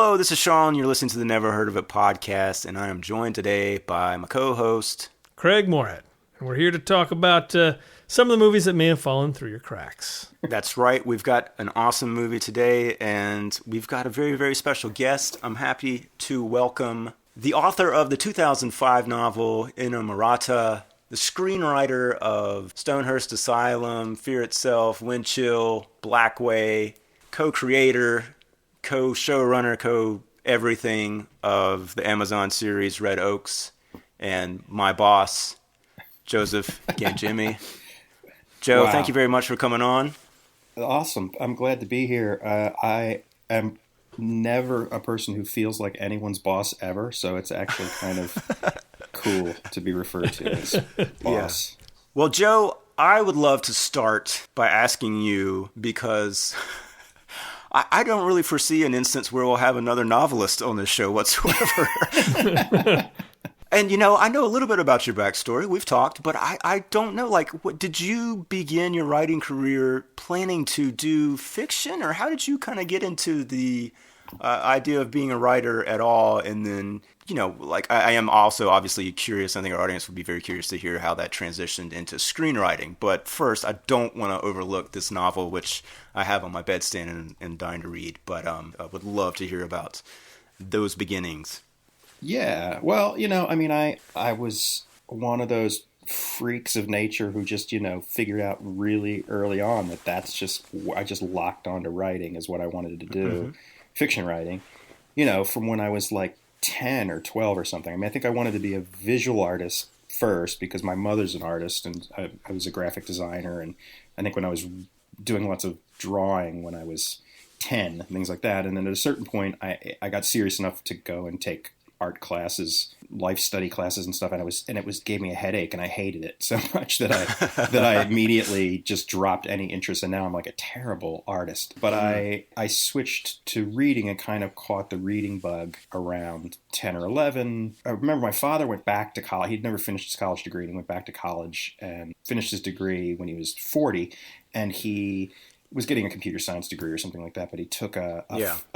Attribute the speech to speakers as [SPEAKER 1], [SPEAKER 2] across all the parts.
[SPEAKER 1] Hello, this is Shawn. You're listening to the Never Heard of It podcast, and I am joined today by my co-host,
[SPEAKER 2] Craig Moorhead. And we're here to talk about some of the movies that may have fallen through your cracks.
[SPEAKER 1] That's right. We've got an awesome movie today, and we've got a very, very special guest. I'm happy to welcome the author of the 2005 novel, Inamorata, the screenwriter of Stonehurst Asylum, Fear Itself, Wind Chill, Blackway, co-creator, co-showrunner, co-everything of the Amazon series Red Oaks, and my boss, Joseph Gangemi. Joe,
[SPEAKER 3] Wow.
[SPEAKER 1] Thank you very much for coming on.
[SPEAKER 3] Awesome. I'm glad to be here. I am never a person who feels like anyone's boss ever, so it's actually kind of cool to be referred to as boss.
[SPEAKER 1] Yeah. Well, Joe, I would love to start by asking you, because I don't really foresee an instance where we'll have another novelist on this show whatsoever. And, you know, I know a little bit about your backstory. We've talked, but I don't know, like, did you begin your writing career planning to do fiction, or how did you kind of get into the idea of being a writer at all? And then, you know, like, I am also obviously curious. I think our audience would be very curious to hear how that transitioned into screenwriting. But first, I don't want to overlook this novel, which I have on my bedstand and dying to read. But I would love to hear about those beginnings.
[SPEAKER 3] Yeah. Well, you know, I mean, I was one of those freaks of nature who just, you know, figured out really early on that I just locked onto writing is what I wanted to do, fiction writing, you know, from when I was like 10 or 12 or something. I mean, I think I wanted to be a visual artist first because my mother's an artist and I was a graphic designer. And I think when I was doing lots of drawing when I was 10, things like that. And then at a certain point, I got serious enough to go and take art classes, life study classes and stuff, and it gave me a headache, and I hated it so much that I immediately just dropped any interest, and now I'm like a terrible artist. But I switched to reading and kind of caught the reading bug around 10 or 11. I remember my father went back to college. He'd never finished his college degree, and he went back to college and finished his degree when he was 40, and he was getting a computer science degree or something like that, but he took a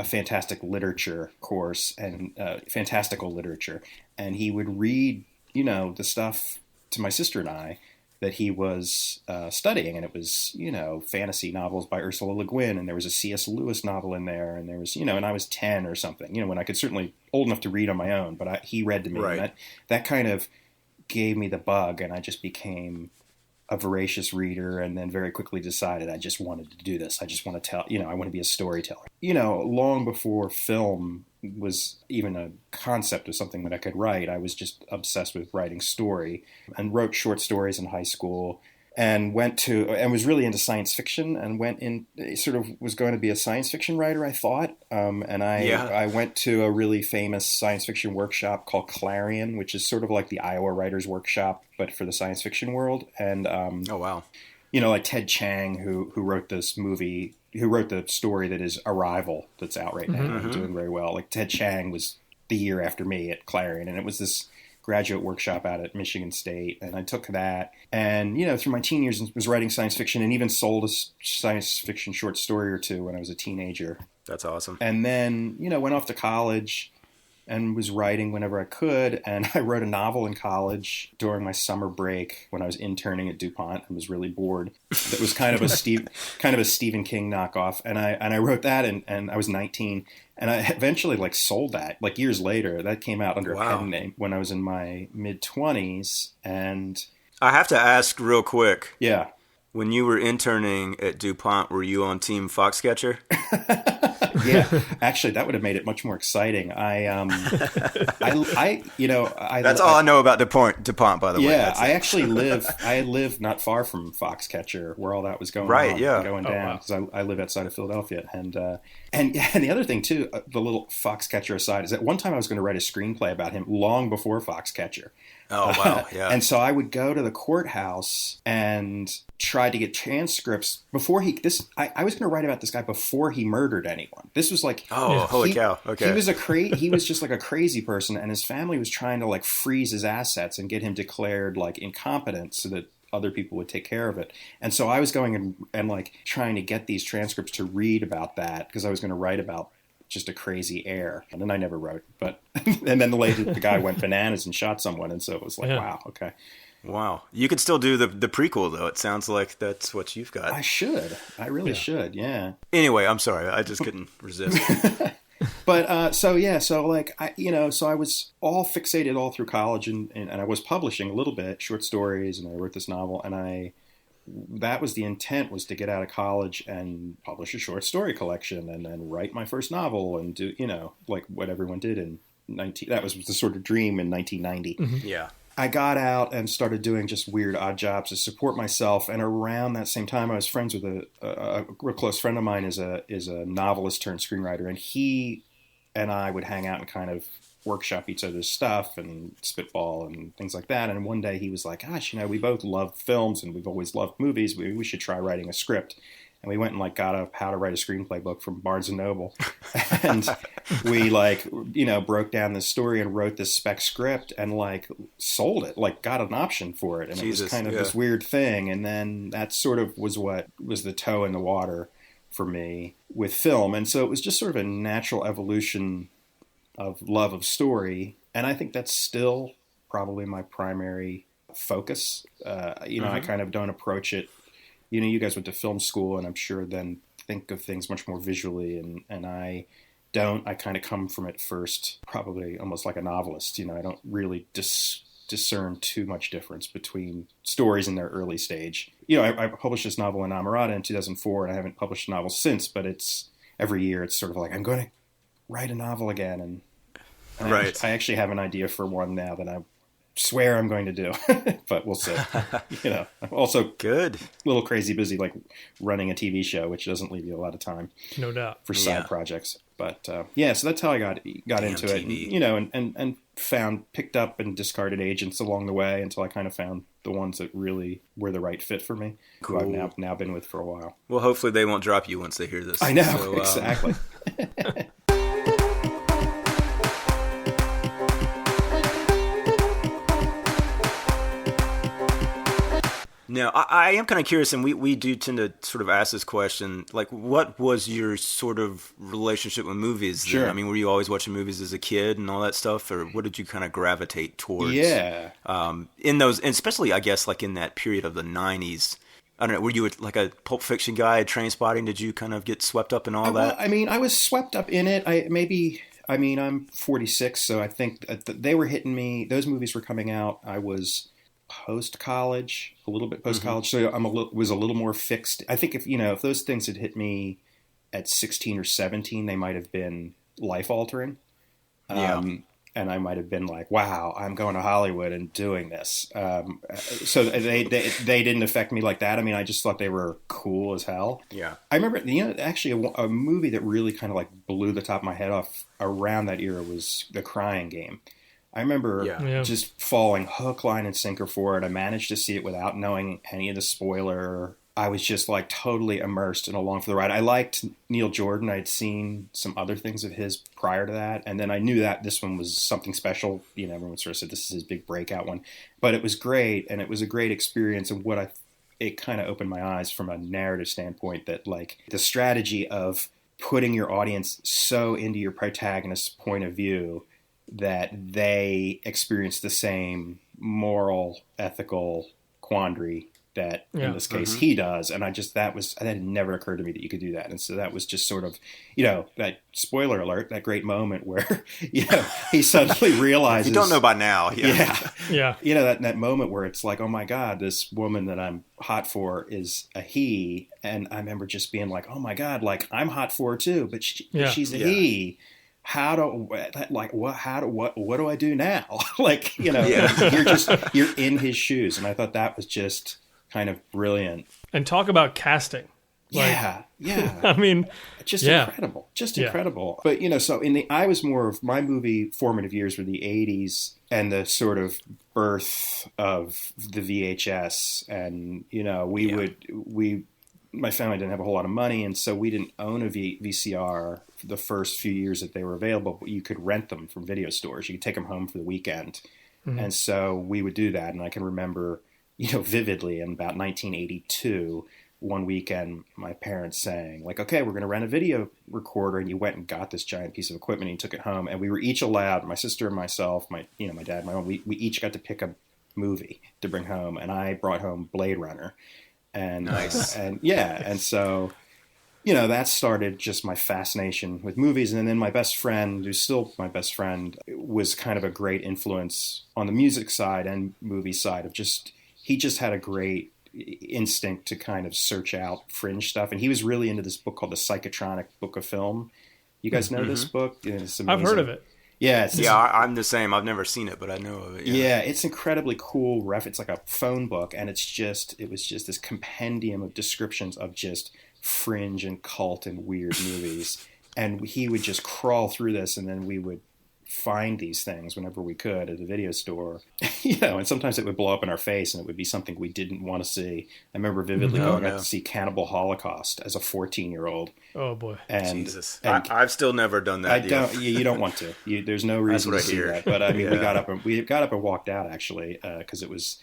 [SPEAKER 3] fantastic literature course and fantastical literature. And he would read, you know, the stuff to my sister and I that he was studying. And it was, you know, fantasy novels by Ursula Le Guin. And there was a C.S. Lewis novel in there. And there was, you know, and I was 10 or something, you know, when I could certainly old enough to read on my own, but he read to me.
[SPEAKER 1] Right.
[SPEAKER 3] And that kind of gave me the bug. And I just became a voracious reader, and then very quickly decided I just wanted to do this. I just want to tell, you know, I want to be a storyteller. You know, long before film was even a concept of something that I could write, I was just obsessed with writing story and wrote short stories in high school and was really into science fiction and was going to be a science fiction writer, I thought. I went to a really famous science fiction workshop called Clarion, which is sort of like the Iowa Writers Workshop, but for the science fiction world. And,
[SPEAKER 1] oh, wow.
[SPEAKER 3] You know, like Ted Chiang, who wrote this movie, who wrote the story that is Arrival that's out right now and doing very well. Like Ted Chiang was the year after me at Clarion, and it was this graduate workshop out at Michigan State, and I took that, and, you know, through my teen years was writing science fiction and even sold a science fiction short story or two when I was a teenager.
[SPEAKER 1] That's awesome.
[SPEAKER 3] And then, you know, went off to college and was writing whenever I could, and I wrote a novel in college during my summer break when I was interning at DuPont and was really bored. That was kind of a Stephen King knockoff, and I wrote that, and I was 19. And I eventually sold that years later. That came out under a pen name when I was in my mid-20s. And
[SPEAKER 1] I have to ask real quick.
[SPEAKER 3] Yeah.
[SPEAKER 1] When you were interning at DuPont, were you on Team Foxcatcher?
[SPEAKER 3] Yeah, actually, that would have made it much more exciting. That's
[SPEAKER 1] all I know about DuPont, by the way.
[SPEAKER 3] Yeah, I live not far from Foxcatcher, where all that was going on, going down, because I live outside of Philadelphia. And the other thing too, the little Foxcatcher aside, is that one time I was going to write a screenplay about him long before Foxcatcher.
[SPEAKER 1] Oh, wow, yeah.
[SPEAKER 3] And so I would go to the courthouse and try to get transcripts before I was going to write about this guy before he murdered anyone. This was like,
[SPEAKER 1] holy cow. Okay.
[SPEAKER 3] He was just like a crazy person, and his family was trying to freeze his assets and get him declared incompetent so that other people would take care of it. And so I was going and trying to get these transcripts to read about that, because I was going to write about just a crazy air. And then I never wrote, but, and then the guy went bananas and shot someone. And so it was like, wow, okay.
[SPEAKER 1] Wow. You could still do the prequel, though. It sounds like that's what you've got.
[SPEAKER 3] I should. I really should, yeah.
[SPEAKER 1] Anyway, I'm sorry. I just couldn't resist.
[SPEAKER 3] But, so like, so I was all fixated all through college, and I was publishing a little bit, short stories, and I wrote this novel, and that was the intent, was to get out of college and publish a short story collection and then write my first novel and do, like what everyone did that was the sort of dream in 1990.
[SPEAKER 2] Mm-hmm.
[SPEAKER 1] Yeah.
[SPEAKER 3] I got out and started doing just weird odd jobs to support myself. And around that same time, I was friends with a real close friend of mine is a novelist turned screenwriter. And he and I would hang out and kind of workshop each other's stuff and spitball and things like that. And one day he was like, gosh, we both love films and we've always loved movies. We should try writing a script. And we went and like got a How to Write a Screenplay book from Barnes and Noble. And we broke down this story and wrote this spec script and like sold it, like got an option for it. And it was kind of this weird thing. And then that sort of was what was the toe in the water for me with film. And so it was just sort of a natural evolution of love of story. And I think that's still probably my primary focus. I kind of don't approach it. You guys went to film school, and I'm sure then think of things much more visually, and I don't. I kind of come from it first, probably almost like a novelist. I don't really discern too much difference between stories in their early stage. I published this novel Inamorata in 2004, and I haven't published a novel since, but it's every year it's sort of like, I'm going to write a novel again, and
[SPEAKER 1] right.
[SPEAKER 3] I actually have an idea for one now that I swear I'm going to do, but we'll see. I'm also
[SPEAKER 1] good,
[SPEAKER 3] a little crazy busy, like running a TV show, which doesn't leave you a lot of time,
[SPEAKER 2] no doubt,
[SPEAKER 3] for side projects. But so that's how I got into
[SPEAKER 1] TV.
[SPEAKER 3] it, and picked up and discarded agents along the way until I kind of found the ones that really were the right fit for me.
[SPEAKER 1] Cool.
[SPEAKER 3] Who I've now been with for a while.
[SPEAKER 1] Well, hopefully they won't drop you once they hear this.
[SPEAKER 3] I know, exactly.
[SPEAKER 1] Now, I am kind of curious, and we do tend to sort of ask this question, like, what was your sort of relationship with movies then?
[SPEAKER 3] Sure.
[SPEAKER 1] I mean, were you always watching movies as a kid and all that stuff, or what did you kind of gravitate towards?
[SPEAKER 3] Yeah.
[SPEAKER 1] In those, and especially, I guess, like in that period of the 90s, I don't know, were you like a Pulp Fiction guy, Trainspotting? Did you kind of get swept up in all that?
[SPEAKER 3] I mean, I was swept up in it. I'm 46, so I think they were hitting me. Those movies were coming out. I was post-college, a little bit post-college, so was a little more fixed. I think if those things had hit me at 16 or 17, they might have been life-altering. And I might have been like, wow, I'm going to Hollywood and doing this. So they didn't affect me like that. I mean, I just thought they were cool as hell.
[SPEAKER 1] Yeah.
[SPEAKER 3] I remember, actually a movie that really kind of like blew the top of my head off around that era was The Crying Game. I remember just falling hook, line, and sinker for it. I managed to see it without knowing any of the spoiler. I was just like totally immersed and along for the ride. I liked Neil Jordan. I'd seen some other things of his prior to that. And then I knew that this one was something special. Everyone sort of said this is his big breakout one. But it was great. And it was a great experience. And it kind of opened my eyes from a narrative standpoint that like the strategy of putting your audience so into your protagonist's point of view that they experience the same ethical quandary that in this case he does. And that had never occurred to me that you could do that. And so that was just sort of, that spoiler alert, that great moment where, he suddenly realizes.
[SPEAKER 1] You don't know by now.
[SPEAKER 2] Yeah.
[SPEAKER 3] That moment where it's like, oh my God, this woman that I'm hot for is a he. And I remember just being like, oh my God, like I'm hot for her too, but she's a he. What do I do now? Like, you're in his shoes. And I thought that was just kind of brilliant.
[SPEAKER 2] And talk about casting.
[SPEAKER 3] Yeah.
[SPEAKER 2] I mean,
[SPEAKER 3] just incredible. Just incredible. But, so I was more of my movie formative years were the 80s and the sort of birth of the VHS. And, my family didn't have a whole lot of money, and so we didn't own a VCR for the first few years that they were available, but you could rent them from video stores. You could take them home for the weekend. Mm-hmm. And so we would do that. And I can remember, vividly in about 1982, one weekend my parents saying, like, okay, we're going to rent a video recorder, and you went and got this giant piece of equipment and you took it home, and we were each allowed, my sister and myself, my dad, my mom, we each got to pick a movie to bring home, and I brought home Blade Runner. And
[SPEAKER 1] nice.
[SPEAKER 3] And so, that started just my fascination with movies. And then my best friend, who's still my best friend, was kind of a great influence on the music side and movie side he just had a great instinct to kind of search out fringe stuff. And he was really into this book called The Psychotronic Book of Film. You guys know this book? It's amazing.
[SPEAKER 2] I've heard of it.
[SPEAKER 3] Yeah,
[SPEAKER 1] I'm the same. I've never seen it, but I know of it.
[SPEAKER 3] Yeah, it's incredibly cool. It's like a phone book, and it was just this compendium of descriptions of just fringe and cult and weird movies. And he would just crawl through this, and then we would find these things whenever we could at a video store, and sometimes it would blow up in our face and it would be something we didn't want to see. I remember vividly going out to see Cannibal Holocaust as a 14-year-old.
[SPEAKER 2] Oh boy.
[SPEAKER 1] And Jesus. I've still never done that.
[SPEAKER 3] You don't want to. There's no reason to see that. But I mean, we got up and walked out actually, because it was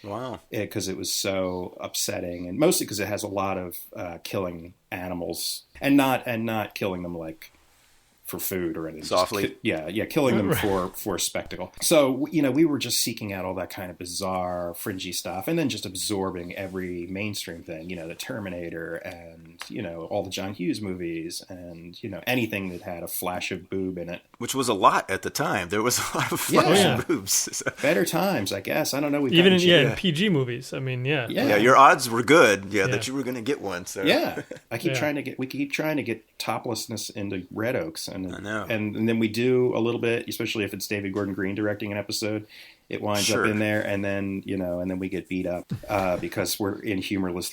[SPEAKER 3] so upsetting, and mostly because it has a lot of killing animals and not killing them like for food or anything.
[SPEAKER 1] Softly.
[SPEAKER 3] Killing them for spectacle. So, we were just seeking out all that kind of bizarre, fringy stuff, and then just absorbing every mainstream thing, the Terminator and, all the John Hughes movies and, anything that had a flash of boob in it.
[SPEAKER 1] Which was a lot at the time. There was a lot of flash of boobs.
[SPEAKER 3] Better times, I guess. I don't know.
[SPEAKER 2] Even in PG movies. I mean, yeah.
[SPEAKER 1] Yeah, your odds were good, that you were going to get one. So.
[SPEAKER 3] Yeah. We keep trying to get toplessness into Red Oaks. And
[SPEAKER 1] I know.
[SPEAKER 3] And then we do a little bit, especially if it's David Gordon Green directing an episode. It winds up in there, and then we get beat up because we're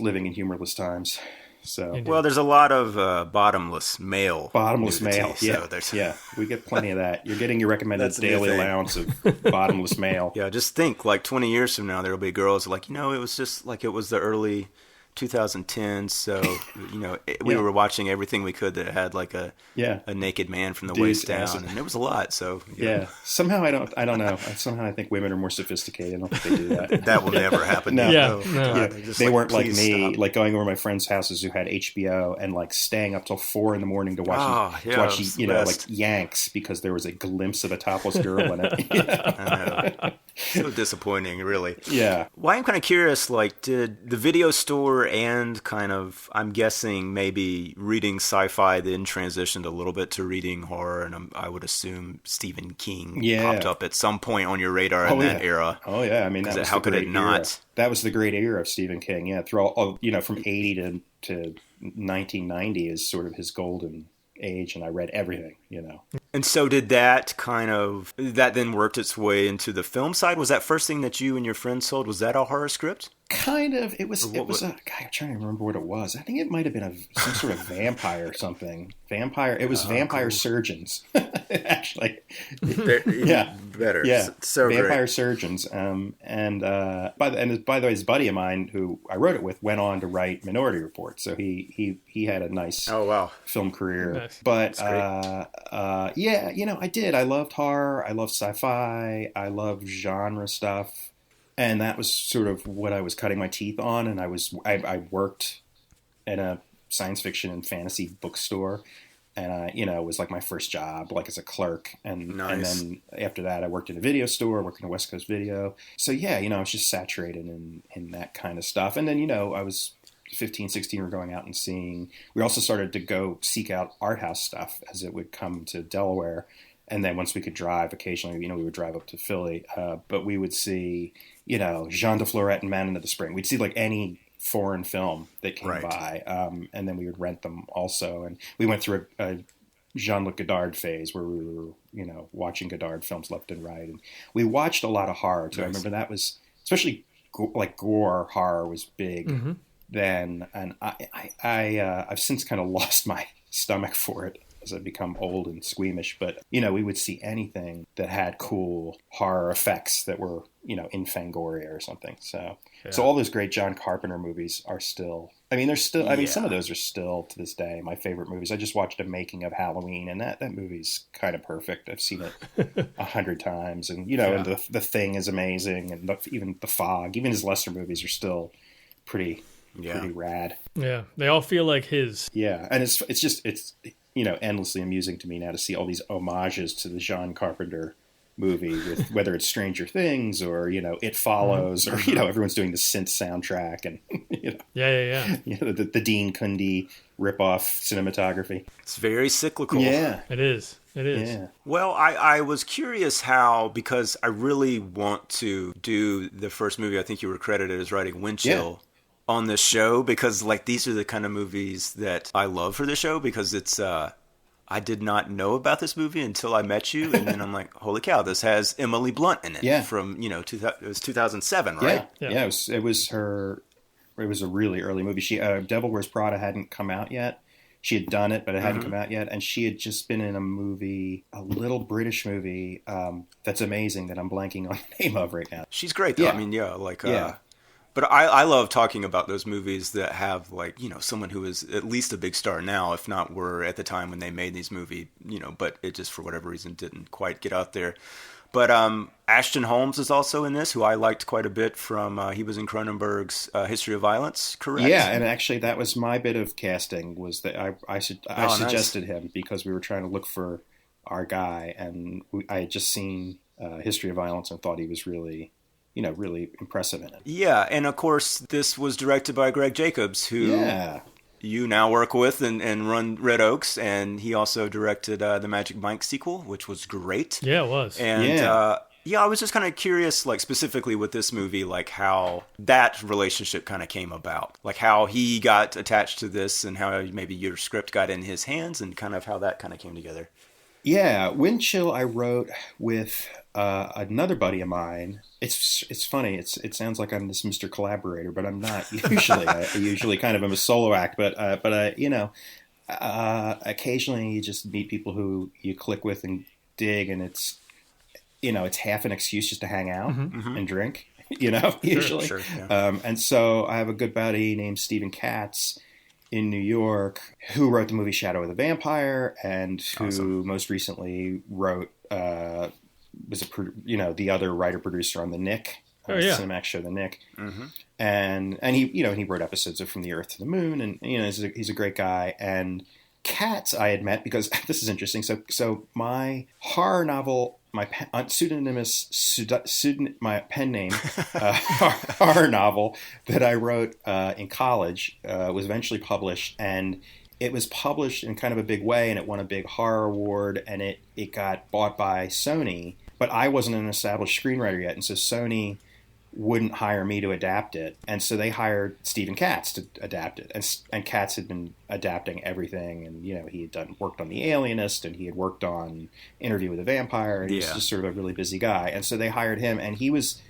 [SPEAKER 3] living in humorless times. So
[SPEAKER 1] there's a lot of bottomless male.
[SPEAKER 3] Yeah, we get plenty of that. You're getting your recommended daily allowance of bottomless male.
[SPEAKER 1] Yeah, just think, like 20 years from now, there will be girls like, it was just like it was the early 2010s, so we were watching everything we could that had like a naked man from the waist down, and there was a lot. So
[SPEAKER 3] somehow I don't know. Somehow I think women are more sophisticated. I don't think they do that.
[SPEAKER 1] That will never happen.
[SPEAKER 3] No. They weren't like me, like going over to my friends' houses who had HBO and like staying up till 4 a.m. to watch like Yanks because there was a glimpse of a topless girl in it.
[SPEAKER 1] I know. So disappointing, really.
[SPEAKER 3] Yeah.
[SPEAKER 1] Well, I'm kind of curious, like, did the video store and kind of, I'm guessing, maybe reading sci-fi then transitioned a little bit to reading horror, and I would assume Stephen King popped up at some point on your radar in that era.
[SPEAKER 3] Oh, yeah. I mean,
[SPEAKER 1] how could it not?
[SPEAKER 3] Era. That was the great era of Stephen King, yeah. Through all, from 80 to 1990 is sort of his golden age, and I read everything,
[SPEAKER 1] And so did that then worked its way into the film side? Was that first thing that you and your friends sold, was that a horror script?
[SPEAKER 3] Kind of. It was I'm trying to remember what it was. I think it might have been some sort of vampire or something. It was Vampire Surgeons. Actually.
[SPEAKER 1] Better.
[SPEAKER 3] Yeah.
[SPEAKER 1] So
[SPEAKER 3] Vampire
[SPEAKER 1] great.
[SPEAKER 3] Surgeons. By the way, his buddy of mine who I wrote it with went on to write Minority Report. So he had a nice film career.
[SPEAKER 2] Nice.
[SPEAKER 3] But I did. I loved horror. I loved sci-fi. I loved genre stuff. And that was sort of what I was cutting my teeth on. And I worked in a science fiction and fantasy bookstore. And it was like my first job, like as a clerk. And then after that, I worked in a video store, worked in a West Coast Video. So I was just saturated in that kind of stuff. And then, I was 15, 16, we're going out and seeing. We also started to go seek out art house stuff as it would come to Delaware. And then once we could drive, occasionally, we would drive up to Philly. But we would see, Jean de Florette and Man into the Spring. We'd see like any foreign film that came by. And then we would rent them also. And we went through a Jean-Luc Godard phase where we were, watching Godard films left and right. And we watched a lot of horror too. Nice. I remember that was, especially like gore horror was big then. And I've since kind of lost my stomach for it as I become old and squeamish, but we would see anything that had cool horror effects that were in Fangoria or something. So all those great John Carpenter movies are still. Some of those are still to this day my favorite movies. I just watched a making of Halloween, and that movie's kind of perfect. I've seen it 100 times, and and the Thing is amazing, and even The Fog, even his lesser movies are still pretty pretty rad.
[SPEAKER 2] Yeah, they all feel like his.
[SPEAKER 3] Yeah, and it's endlessly amusing to me now to see all these homages to the John Carpenter movie, with whether it's Stranger Things or It Follows, or everyone's doing the synth soundtrack, and the Dean Cundey ripoff cinematography.
[SPEAKER 1] It's very cyclical.
[SPEAKER 2] Yeah, it is. Yeah.
[SPEAKER 1] Well, I was curious how, because I really want to do the first movie I think you were credited as writing, Wind Chill, on this show, because these are the kind of movies that I love for the show, because it's I did not know about this movie until I met you, and then I'm like, holy cow, this has Emily Blunt in it.
[SPEAKER 3] Yeah.
[SPEAKER 1] From it was 2007, right?
[SPEAKER 3] Yeah. It was her. It was a really early movie. She Devil Wears Prada hadn't come out yet. She had done it, but it hadn't come out yet, and she had just been in a movie, a little British movie that's amazing that I'm blanking on the name of right now.
[SPEAKER 1] She's great, though.
[SPEAKER 3] Yeah.
[SPEAKER 1] But I love talking about those movies that have someone who is at least a big star now, if not were at the time when they made these movies, but it just for whatever reason didn't quite get out there. But Ashton Holmes is also in this, who I liked quite a bit from, he was in Cronenberg's History of Violence, correct?
[SPEAKER 3] Yeah, and actually that was my bit of casting, was that I suggested him because we were trying to look for our guy, and I had just seen History of Violence and thought he was really impressive in it.
[SPEAKER 1] Yeah, and of course this was directed by Greg Jacobs, who you now work with and run Red Oaks, and he also directed the Magic Mike sequel, which was great.
[SPEAKER 2] Yeah, it was.
[SPEAKER 1] And I was just kind of curious, specifically with this movie, how that relationship kind of came about, how he got attached to this, and how maybe your script got in his hands, and kind of how that kind of came together.
[SPEAKER 3] Yeah, Wind Chill I wrote with another buddy of mine. It's funny. It sounds like I'm this Mr. Collaborator, but I'm not usually. I usually kind of am a solo act, but occasionally you just meet people who you click with and dig, and it's half an excuse just to hang out and drink. Usually. Sure, yeah. And so I have a good buddy named Stephen Katz in New York who wrote the movie Shadow of the Vampire, and who most recently wrote was the other writer producer on the Nick Cinemax show, The Nick, and he wrote episodes of From the Earth to the Moon, and he's a great guy. And Katz I had met because this is interesting. So my horror novel, my pen name horror novel that I wrote in college was eventually published, and it was published in kind of a big way, and it won a big horror award, and it got bought by Sony, but I wasn't an established screenwriter yet, and so Sony wouldn't hire me to adapt it, and so they hired Stephen Katz to adapt it, and Katz had been adapting everything, and he had worked on The Alienist, and he had worked on Interview with a Vampire, and he was just sort of a really busy guy, and so they hired him, and he was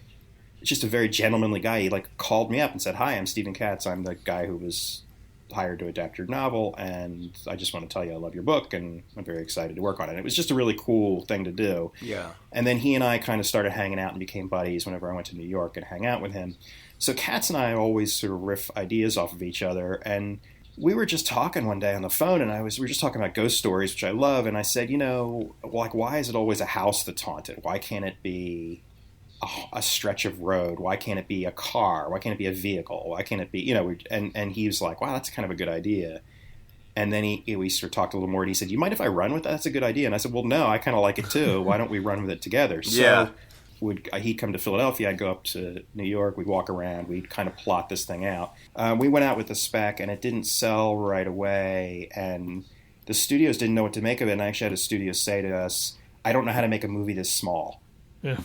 [SPEAKER 3] just a very gentlemanly guy. He called me up and said, "Hi, I'm Stephen Katz. I'm the guy who was hired to adapt your novel, and I just want to tell you I love your book, and I'm very excited to work on it." And it was just a really cool thing to do.
[SPEAKER 1] Yeah.
[SPEAKER 3] And then he and I kind of started hanging out and became buddies whenever I went to New York and hang out with him. So Katz and I always sort of riff ideas off of each other, and we were just talking one day on the phone, and we were just talking about ghost stories, which I love, and I said, why is it always a house that's haunted? Why can't it be a stretch of road? Why can't it be a car? Why can't it be a vehicle? Why can't it be, and he was like, wow, that's kind of a good idea. And then we sort of talked a little more, and he said, you mind if I run with that? That's a good idea. And I said, well, no, I kind of like it too. Why don't we run with it together? So he'd come to Philadelphia, I'd go up to New York, we'd walk around, we'd kind of plot this thing out. We went out with the spec, and it didn't sell right away, and the studios didn't know what to make of it, and I actually had a studio say to us, I don't know how to make a movie this small.
[SPEAKER 2] Yeah.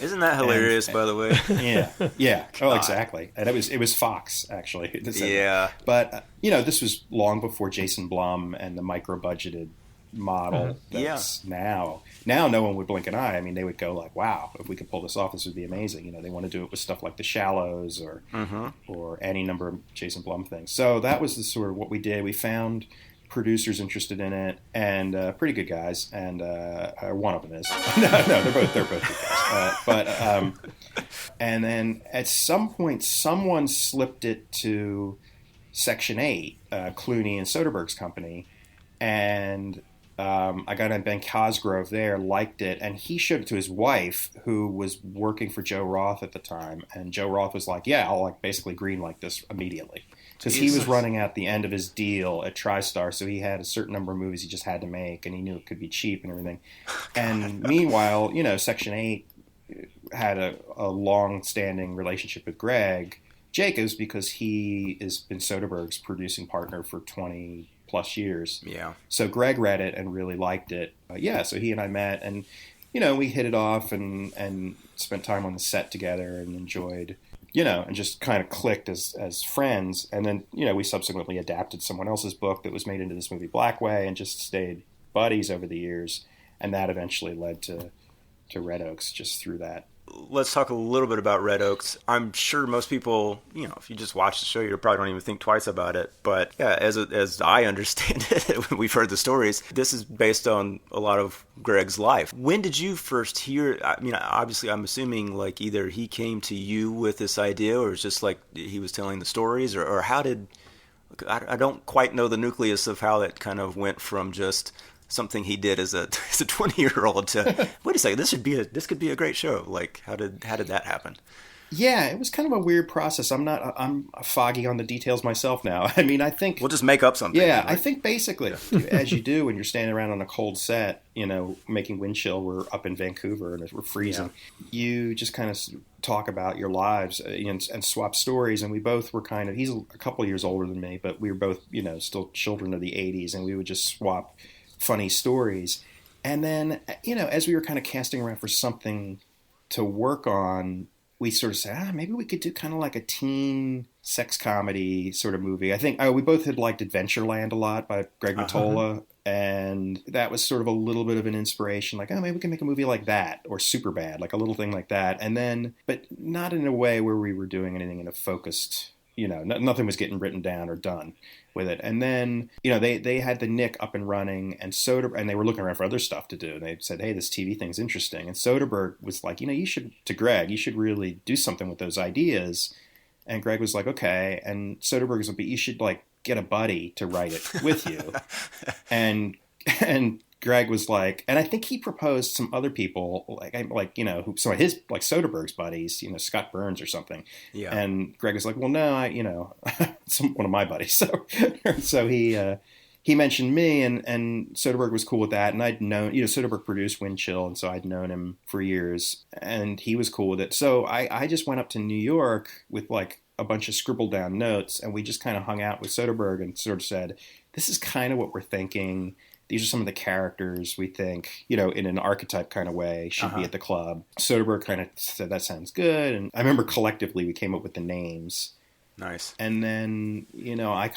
[SPEAKER 1] Isn't that hilarious, by the way?
[SPEAKER 3] Yeah. Oh, exactly. And it was Fox, actually.
[SPEAKER 1] Yeah.
[SPEAKER 3] But, this was long before Jason Blum and the micro-budgeted model that's now. Now no one would blink an eye. I mean, they would go like, wow, if we could pull this off, this would be amazing. They want to do it with stuff like The Shallows or any number of Jason Blum things. So that was the sort of what we did. We found producers interested in it, and pretty good guys, and one of them is no, they're both good guys. And then at some point, someone slipped it to Section 8, Clooney and Soderbergh's company, and A guy named Ben Cosgrove there liked it, and he showed it to his wife, who was working for Joe Roth at the time. And Joe Roth was like, "Yeah, I'll like basically greenlight this immediately," because he was running out the end of his deal at TriStar, so he had a certain number of movies he just had to make, and he knew it could be cheap and everything. And meanwhile, Section 8 had a long-standing relationship with Greg Jacobs because he has been Soderbergh's producing partner for 20 plus years.
[SPEAKER 1] Yeah.
[SPEAKER 3] So Greg read it and really liked it. So he and I met, and we hit it off and spent time on the set together and enjoyed, and just kind of clicked as friends. And then we subsequently adapted someone else's book that was made into this movie Blackway, and just stayed buddies over the years. And that eventually led to Red Oaks just through that.
[SPEAKER 1] Let's talk a little bit about Red Oaks. I'm sure most people, if you just watch the show, you probably don't even think twice about it. But yeah, as I understand it, we've heard the stories. This is based on a lot of Greg's life. When did you first hear? I mean, obviously, I'm assuming like either he came to you with this idea, or it's just like he was telling the stories, or how did? I don't quite know the nucleus of how it kind of went from just something he did as a 20-year-old to wait a second, this could be a great show. Like how did that happen?
[SPEAKER 3] Yeah, it was kind of a weird process. I'm foggy on the details myself now. I mean, I think
[SPEAKER 1] we'll just make up something.
[SPEAKER 3] Yeah, right? I think basically, as you do when you're standing around on a cold set, making wind chill. We're up in Vancouver and we're freezing. Yeah. You just kind of talk about your lives and swap stories. And we both were he's a couple years older than me, but we were both still children of the '80s, and we would just swap funny stories. And then, as we were kind of casting around for something to work on, we sort of said, maybe we could do kind of like a teen sex comedy sort of movie. I think we both had liked Adventureland a lot by Greg Mottola. And that was sort of a little bit of an inspiration, like, maybe we can make a movie like that, or Superbad, like a little thing like that. And then, but not in a way where we were doing anything in a focused, nothing was getting written down or done with it. And then, they had the Nick up and running, and they were looking around for other stuff to do. And they said, hey, this TV thing's interesting. And Soderbergh was like, you should really do something with those ideas. And Greg was like, okay. And Soderbergh was like, but you should like get a buddy to write it with you. and Greg was like, and I think he proposed some other people, some of his, like Soderbergh's buddies, Scott Burns or something. Yeah. And Greg was like, well, no, one of my buddies. So he mentioned me, and Soderbergh was cool with that. And I'd known, Soderbergh produced Wind Chill, and so I'd known him for years, and he was cool with it. So I just went up to New York with like a bunch of scribbled down notes, and we just kind of hung out with Soderbergh and sort of said, this is kind of what we're thinking. These are some of the characters we think, in an archetype kind of way should be at the club. Soderbergh kind of said, that sounds good. And I remember collectively we came up with the names.
[SPEAKER 1] Nice. And
[SPEAKER 3] then, I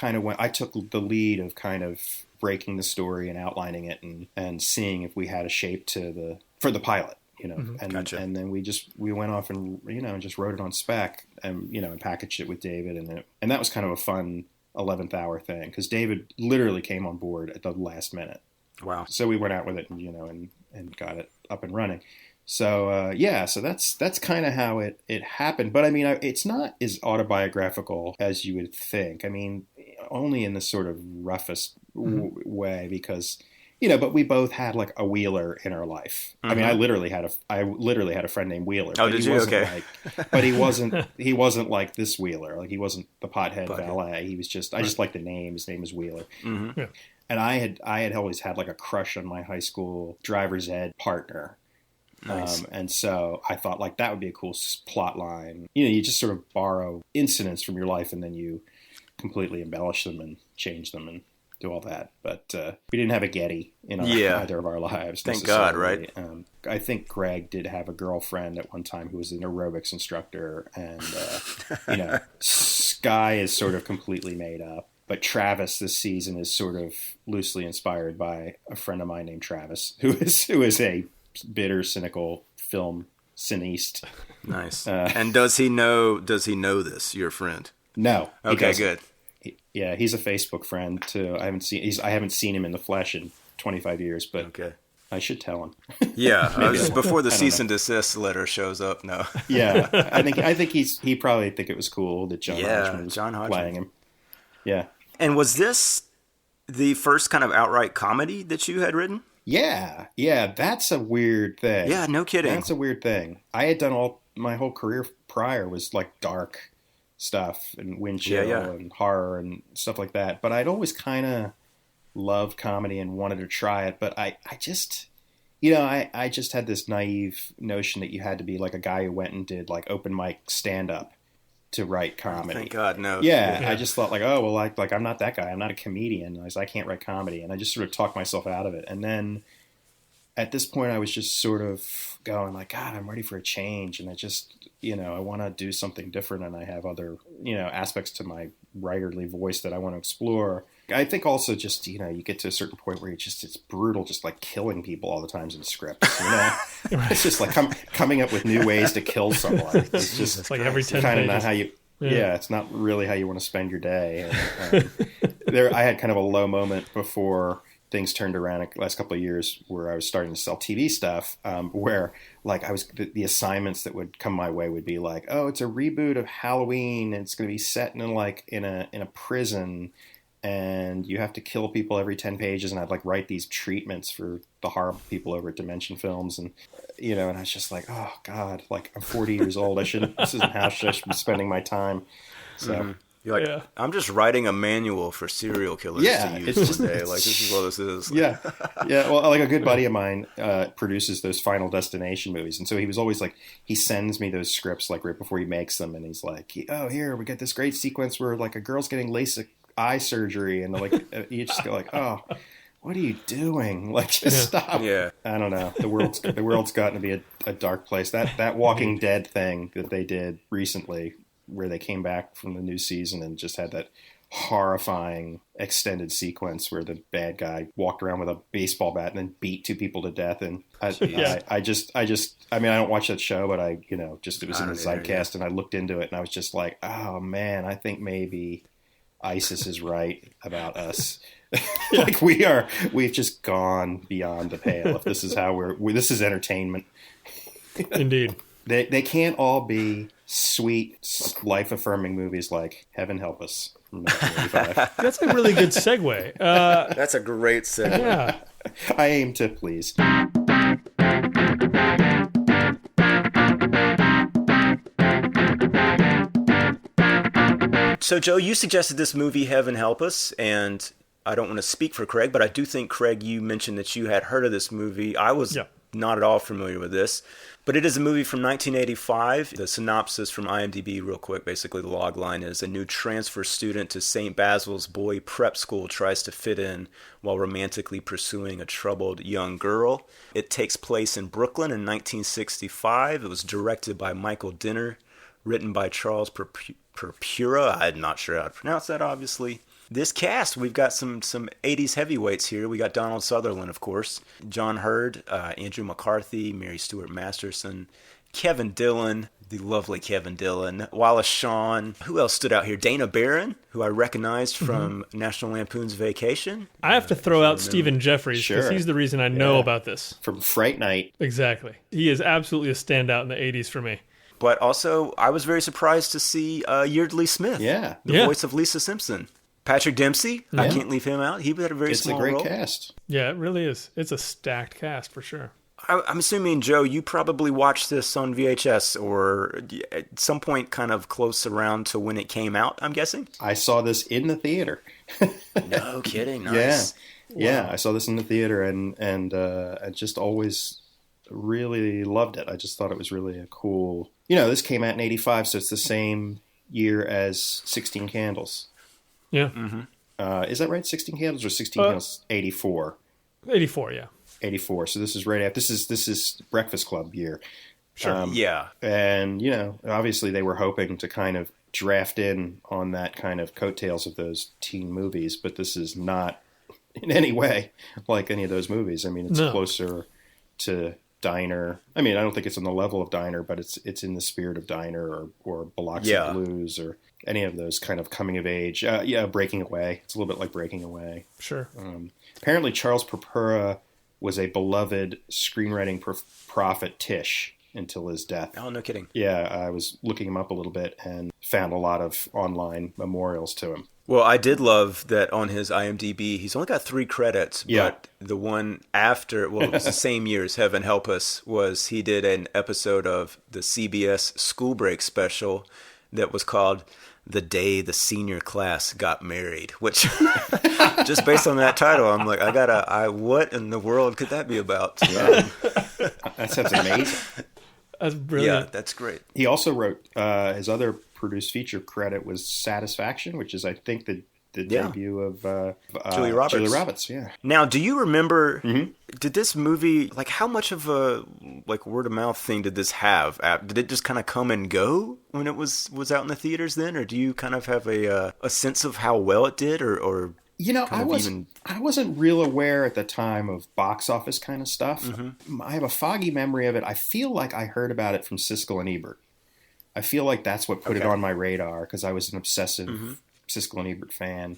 [SPEAKER 3] took the lead of kind of breaking the story and outlining it and seeing if we had a shape for the pilot, and
[SPEAKER 1] Gotcha.
[SPEAKER 3] And then we went off and, just wrote it on spec and, and packaged it with David. And that was kind of a fun 11th hour thing, because David literally came on board at the last minute.
[SPEAKER 1] Wow.
[SPEAKER 3] So we went out with it and got it up and running. So so that's kind of how it happened. But I mean, it's not as autobiographical as you would think. I mean, only in the sort of roughest way, because but we both had like a Wheeler in our life. I mean, I literally had a friend named Wheeler.
[SPEAKER 1] Oh, did you? Okay.
[SPEAKER 3] But he wasn't like this Wheeler. Like he wasn't the pothead valet. He was just, I just like the name. His name is Wheeler. Mm-hmm. Yeah. And I had always had like a crush on my high school driver's ed partner. Nice. And so I thought like that would be a cool plot line. You just sort of borrow incidents from your life and then you completely embellish them and change them and do all that. But we didn't have a Getty in either of our lives.
[SPEAKER 1] Thank God, right?
[SPEAKER 3] I think Greg did have a girlfriend at one time who was an aerobics instructor, and Sky is sort of completely made up. But Travis this season is sort of loosely inspired by a friend of mine named Travis, who is a bitter, cynical film cineast.
[SPEAKER 1] Nice. And does he know this, your friend?
[SPEAKER 3] No.
[SPEAKER 1] Okay, good.
[SPEAKER 3] He's a Facebook friend too. I haven't seen him in the flesh in 25 years, but okay. I should tell him.
[SPEAKER 1] Yeah, before the cease and desist letter shows up. No.
[SPEAKER 3] Yeah, I think he probably think it was cool that John Hodgman was playing him. Yeah.
[SPEAKER 1] And was this the first kind of outright comedy that you had written?
[SPEAKER 3] Yeah, that's a weird thing.
[SPEAKER 1] Yeah, no kidding.
[SPEAKER 3] That's a weird thing. I had done my whole career prior was like dark stuff and wind chill and horror and stuff like that. But I'd always kind of loved comedy and wanted to try it. But I just, I just had this naive notion that you had to be like a guy who went and did like open mic stand up to write comedy.
[SPEAKER 1] Thank God, no.
[SPEAKER 3] Yeah, I just thought like, oh, well, like I'm not that guy. I'm not a comedian. I can't write comedy. And I just sort of talked myself out of it. And then at this point, I was just sort of going like, God, I'm ready for a change. And I just, I want to do something different. And I have other, aspects to my writerly voice that I want to explore. I think also just, you get to a certain point where it's brutal, just like killing people all the times in scripts. It's just like coming up with new ways to kill someone. It's just
[SPEAKER 2] it's like every 10
[SPEAKER 3] kind of
[SPEAKER 2] pages.
[SPEAKER 3] not how you, it's not really how you want to spend your day. And, I had kind of a low moment before things turned around the last couple of years where I was starting to sell TV stuff, where like the assignments that would come my way would be like, oh, it's a reboot of Halloween and it's going to be set in a prison and you have to kill people every 10 pages. And I'd like write these treatments for the horror people over at Dimension Films. And, and I was just like, oh God, like I'm 40 years old. This isn't how I should be spending my time. So.
[SPEAKER 1] Mm-hmm. You're like, I'm just writing a manual for serial killers to use one day. Like, this is what this is.
[SPEAKER 3] Yeah. Well, like a good buddy of mine produces those Final Destination movies. And so he was always like, he sends me those scripts like right before he makes them. And he's like, oh, here, we got this great sequence where like a girl's getting LASIK eye surgery. And like, you just go like, oh, what are you doing? Like, just stop.
[SPEAKER 1] Yeah.
[SPEAKER 3] I don't know. The world's gotten to be a dark place. That Walking Dead thing that they did recently, where they came back from the new season and just had that horrifying extended sequence where the bad guy walked around with a baseball bat and then beat two people to death. And I don't watch that show, but it was in the zeitgeist and I looked into it and I was just like, oh man, I think maybe ISIS is right about us. Like we've just gone beyond the pale. If this is how this is entertainment.
[SPEAKER 2] Indeed.
[SPEAKER 3] They can't all be sweet, life-affirming movies like Heaven Help Us from 1985.
[SPEAKER 2] That's a really good segue.
[SPEAKER 1] That's a great segue.
[SPEAKER 2] Yeah.
[SPEAKER 3] I aim to please.
[SPEAKER 1] So, Joe, you suggested this movie, Heaven Help Us, and I don't want to speak for Craig, but I do think, Craig, you mentioned that you had heard of this movie. I was not at all familiar with this. But it is a movie from 1985. The synopsis from IMDb, real quick, basically the log line is: a new transfer student to St. Basil's Boy Prep School tries to fit in while romantically pursuing a troubled young girl. It takes place in Brooklyn in 1965. It was directed by Michael Dinner, written by Charles Purpura. I'm not sure how to pronounce that, obviously. This cast, we've got some 80s heavyweights here. We got Donald Sutherland, of course, John Hurd, Andrew McCarthy, Mary Stuart Masterson, Kevin Dillon, the lovely Kevin Dillon, Wallace Shawn. Who else stood out here? Dana Barron, who I recognized from National Lampoon's Vacation.
[SPEAKER 2] I have to throw out Stephen Jeffries because he's the reason I know about this.
[SPEAKER 3] From Fright Night.
[SPEAKER 2] Exactly. He is absolutely a standout in the 80s for me.
[SPEAKER 1] But also, I was very surprised to see Yeardley Smith, the voice of Lisa Simpson. Patrick Dempsey, I can't leave him out. He had a very small role.
[SPEAKER 3] It's a great cast.
[SPEAKER 2] Yeah, it really is. It's a stacked cast for sure.
[SPEAKER 1] I'm assuming, Joe, you probably watched this on VHS or at some point kind of close around to when it came out, I'm guessing?
[SPEAKER 3] I saw this in the theater.
[SPEAKER 1] No kidding. Nice.
[SPEAKER 3] Yeah, I saw this in the theater and I just always really loved it. I just thought it was really a cool... this came out in 85, so it's the same year as 16 Candles.
[SPEAKER 2] Yeah.
[SPEAKER 3] Mm-hmm. Is that right? 16 Candles or 16 Candles 84?
[SPEAKER 2] 84, yeah.
[SPEAKER 3] 84. So this is right after. This is Breakfast Club year.
[SPEAKER 2] Sure.
[SPEAKER 3] And, obviously they were hoping to kind of draft in on that kind of coattails of those teen movies, but this is not in any way like any of those movies. I mean, it's closer to Diner. I mean, I don't think it's on the level of Diner, but it's in the spirit of Diner or Biloxi Blues or any of those kind of coming of age. Breaking Away. It's a little bit like Breaking Away.
[SPEAKER 2] Sure.
[SPEAKER 3] Apparently Charles Purpura was a beloved screenwriting prophet Tish until his death.
[SPEAKER 1] Oh, no kidding.
[SPEAKER 3] Yeah, I was looking him up a little bit and found a lot of online memorials to him.
[SPEAKER 1] Well, I did love that on his IMDb, he's only got 3 credits, but the one after, well, it was the same year as Heaven Help Us, was he did an episode of the CBS School Break special that was called The Day the Senior Class Got Married, which just based on that title, I'm like, what in the world could that be about?
[SPEAKER 3] That sounds amazing.
[SPEAKER 2] That's brilliant.
[SPEAKER 1] Yeah, that's great.
[SPEAKER 3] He also wrote his other produced feature credit was Satisfaction, which is, I think, the debut of
[SPEAKER 1] Julia Roberts.
[SPEAKER 3] Julia Roberts, yeah.
[SPEAKER 1] Now, do you remember, did this movie, like, how much of a, like, word-of-mouth thing did this have? Did it just kind of come and go when it was out in the theaters then? Or do you kind of have a sense of how well it did? Or
[SPEAKER 3] You know, I wasn't real aware at the time of box office kind of stuff. I have a foggy memory of it. I feel like I heard about it from Siskel and Ebert. I feel like that's what put it on my radar, because I was an obsessive Siskel and Ebert fan.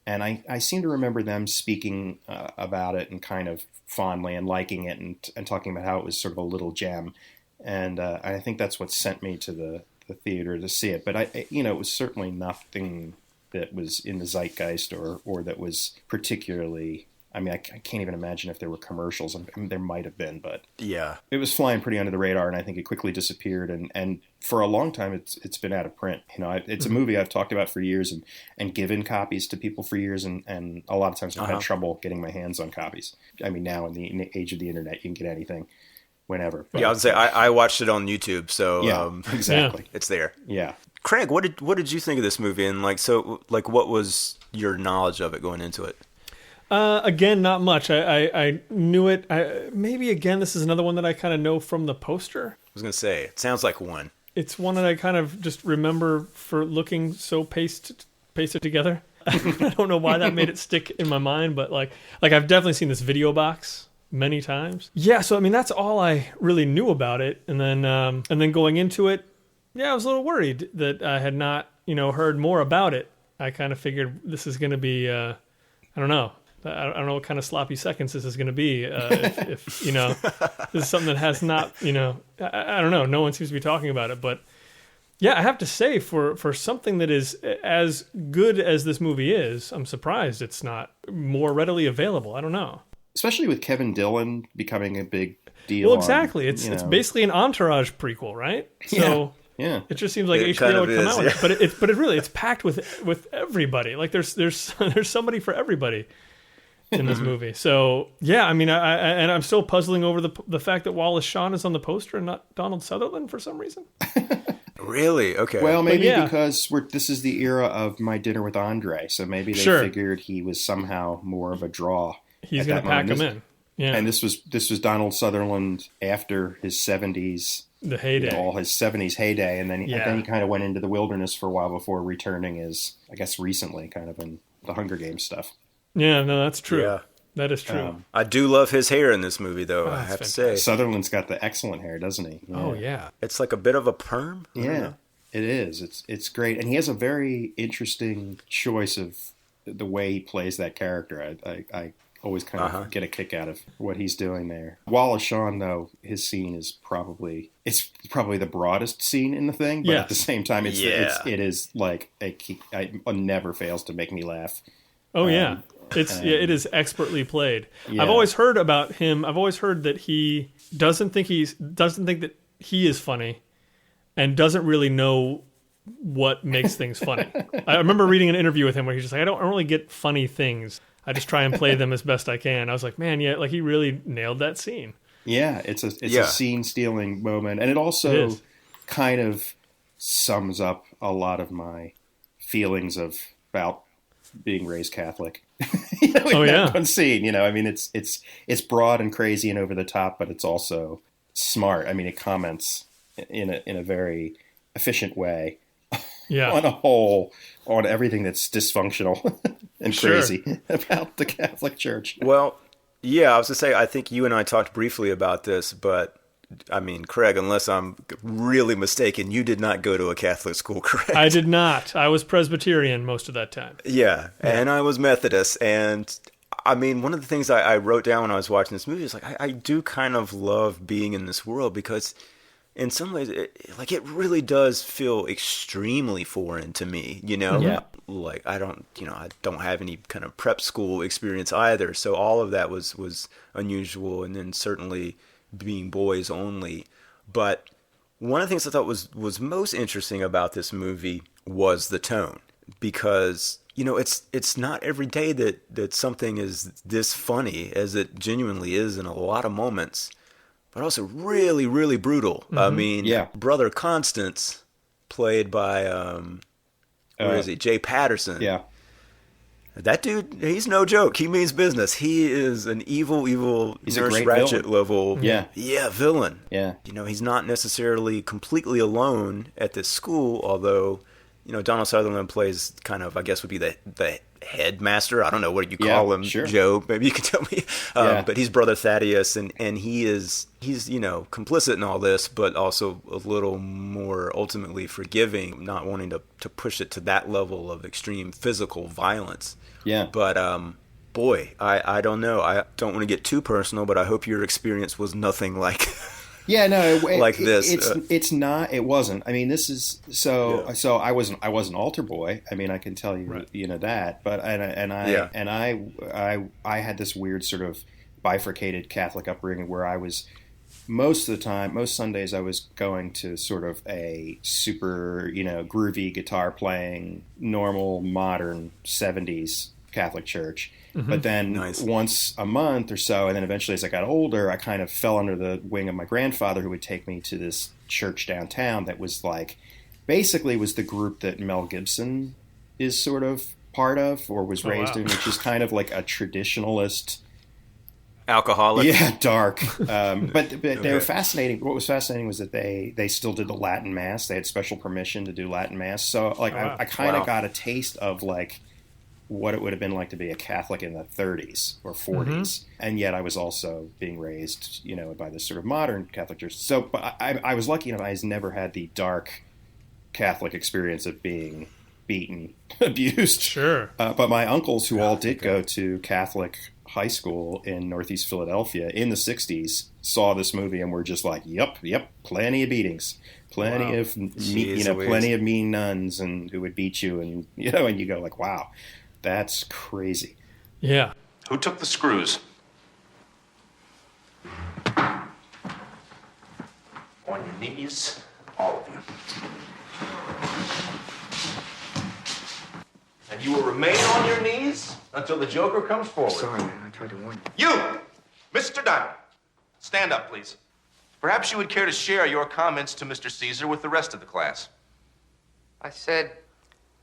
[SPEAKER 3] And I seem to remember them speaking about it and kind of fondly and liking it and talking about how it was sort of a little gem. And I think that's what sent me to the theater to see it. But it was certainly nothing that was in the zeitgeist or that was particularly, I mean, I can't even imagine if there were commercials. I mean, there might have been, but
[SPEAKER 1] yeah,
[SPEAKER 3] it was flying pretty under the radar, and I think it quickly disappeared. And for a long time, it's been out of print. It's a movie I've talked about for years and given copies to people for years, and a lot of times I've had trouble getting my hands on copies. I mean, now in the age of the internet, you can get anything whenever. But,
[SPEAKER 1] I would say I watched it on YouTube, so
[SPEAKER 3] exactly,
[SPEAKER 1] it's there.
[SPEAKER 3] Yeah.
[SPEAKER 1] Craig, what did you think of this movie? And what was your knowledge of it going into it?
[SPEAKER 2] Again, not much. I knew it. Maybe, again, this is another one that I kind of know from the poster.
[SPEAKER 1] I was going to say, it sounds like one.
[SPEAKER 2] It's one that I kind of just remember for looking so pasted together. I don't know why that made it stick in my mind, but like I've definitely seen this video box many times. Yeah, so I mean, that's all I really knew about it. And then going into it, I was a little worried that I had not, heard more about it. I kind of figured this is going to be, I don't know. I don't know what kind of sloppy seconds this is going to be. If this is something that has not, I don't know. No one seems to be talking about it. But yeah, I have to say for something that is as good as this movie is, I'm surprised it's not more readily available. I don't know.
[SPEAKER 3] Especially with Kevin Dillon becoming a big deal.
[SPEAKER 2] Well, exactly. It's basically an Entourage prequel, right? So
[SPEAKER 3] yeah.
[SPEAKER 2] It just seems like
[SPEAKER 1] it
[SPEAKER 2] HBO would come
[SPEAKER 1] is,
[SPEAKER 2] out with it. But it really, it's packed with everybody. Like there's somebody for everybody in this movie. So yeah, I mean, I'm still puzzling over the fact that Wallace Shawn is on the poster and not Donald Sutherland for some reason.
[SPEAKER 1] Really? Okay.
[SPEAKER 3] Well, maybe because this is the era of My Dinner with Andre, so maybe they figured he was somehow more of a draw.
[SPEAKER 2] He's going to pack him in. Yeah.
[SPEAKER 3] And this was Donald Sutherland after his 70s.
[SPEAKER 2] The heyday.
[SPEAKER 3] All his 70s heyday. And then he kind of went into the wilderness for a while before returning I guess recently, kind of in the Hunger Games stuff.
[SPEAKER 2] Yeah, no, that's true. Yeah. That is true.
[SPEAKER 1] I do love his hair in this movie, though, I have to say.
[SPEAKER 3] Sutherland's got the excellent hair, doesn't he?
[SPEAKER 2] Yeah. Oh, yeah.
[SPEAKER 1] It's like a bit of a perm.
[SPEAKER 3] Yeah, it is. It's great. And he has a very interesting choice of the way he plays that character. I always kind of get a kick out of what he's doing there. Wallace Shawn, though, his scene is probably the broadest scene in the thing, but at the same time, it is like it never fails to make me laugh.
[SPEAKER 2] Oh yeah, it is expertly played. Yeah. I've always heard about him. I've always heard that he doesn't think that he is funny, and doesn't really know what makes things funny. I remember reading an interview with him where he's just like, I don't really get funny things. I just try and play them as best I can. I was like, man, like he really nailed that scene. Yeah,
[SPEAKER 3] it's a scene-stealing moment. And it also kind of sums up a lot of my feelings about being raised Catholic. One scene, I mean, it's broad and crazy and over the top, but it's also smart. I mean, it comments in a very efficient way on everything that's dysfunctional and crazy about the Catholic Church.
[SPEAKER 1] Well, yeah, I was going to say, I think you and I talked briefly about this, but I mean, Craig, unless I'm really mistaken, you did not go to a Catholic school, correct?
[SPEAKER 2] I did not. I was Presbyterian most of that time.
[SPEAKER 1] Yeah, and I was Methodist. And I mean, one of the things I wrote down when I was watching this movie is like, I do kind of love being in this world because in some ways, it really does feel extremely foreign to me,
[SPEAKER 2] Yeah.
[SPEAKER 1] like I don't have any kind of prep school experience either. So all of that was unusual, and then certainly being boys only. But one of the things I thought was most interesting about this movie was the tone, because it's not every day that something is this funny as it genuinely is in a lot of moments, but also really, really brutal. I mean, Brother Constance, played by where is he? Jay Patterson.
[SPEAKER 3] Yeah.
[SPEAKER 1] That dude, he's no joke. He means business. He is an evil
[SPEAKER 3] he's
[SPEAKER 1] Nurse
[SPEAKER 3] a great
[SPEAKER 1] Ratched
[SPEAKER 3] villain.
[SPEAKER 1] level villain.
[SPEAKER 3] Yeah.
[SPEAKER 1] He's not necessarily completely alone at this school, although, Donald Sutherland plays kind of, I guess, would be the headmaster. I don't know what you call him,
[SPEAKER 3] sure.
[SPEAKER 1] Joe. Maybe you can tell me. But he's Brother Thaddeus, and he's complicit in all this, but also a little more ultimately forgiving, not wanting to push it to that level of extreme physical violence.
[SPEAKER 3] Yeah.
[SPEAKER 1] But boy, I don't know. I don't want to get too personal, but I hope your experience was nothing like
[SPEAKER 3] Yeah, no,
[SPEAKER 1] like this.
[SPEAKER 3] It's not. It wasn't. I mean, this is so. Yeah. So I was an altar boy. I mean, I can tell you, that. But I had this weird sort of bifurcated Catholic upbringing where I was most of the time, most Sundays, I was going to sort of a super, groovy guitar playing, normal, modern 70s Catholic church. Mm-hmm. But then once a month or so, and then eventually as I got older, I kind of fell under the wing of my grandfather, who would take me to this church downtown that was basically was the group that Mel Gibson is sort of part of or was raised in, which is kind of like a traditionalist.
[SPEAKER 1] Alcoholic.
[SPEAKER 3] Yeah, dark. But they were fascinating. What was fascinating was that they still did the Latin Mass. They had special permission to do Latin Mass. So I kind of got a taste of what it would have been like to be a Catholic in the 30s or 40s. Mm-hmm. And yet I was also being raised, by this sort of modern Catholic church. So but I was lucky enough. I never had the dark Catholic experience of being beaten, abused.
[SPEAKER 2] Sure.
[SPEAKER 3] But my uncles, who all did go to Catholic high school in Northeast Philadelphia in the 60s, saw this movie and were just like, yep, plenty of beatings. Plenty of plenty of mean nuns and who would beat you, and and you go like, wow. That's crazy.
[SPEAKER 2] Yeah.
[SPEAKER 4] Who took the screws? On your knees, all of you. And you will remain on your knees until the Joker comes forward.
[SPEAKER 5] Sorry, man. I tried to warn you.
[SPEAKER 4] You, Mr. Dunne, stand up, please. Perhaps you would care to share your comments to Mr. Caesar with the rest of the class.
[SPEAKER 5] I said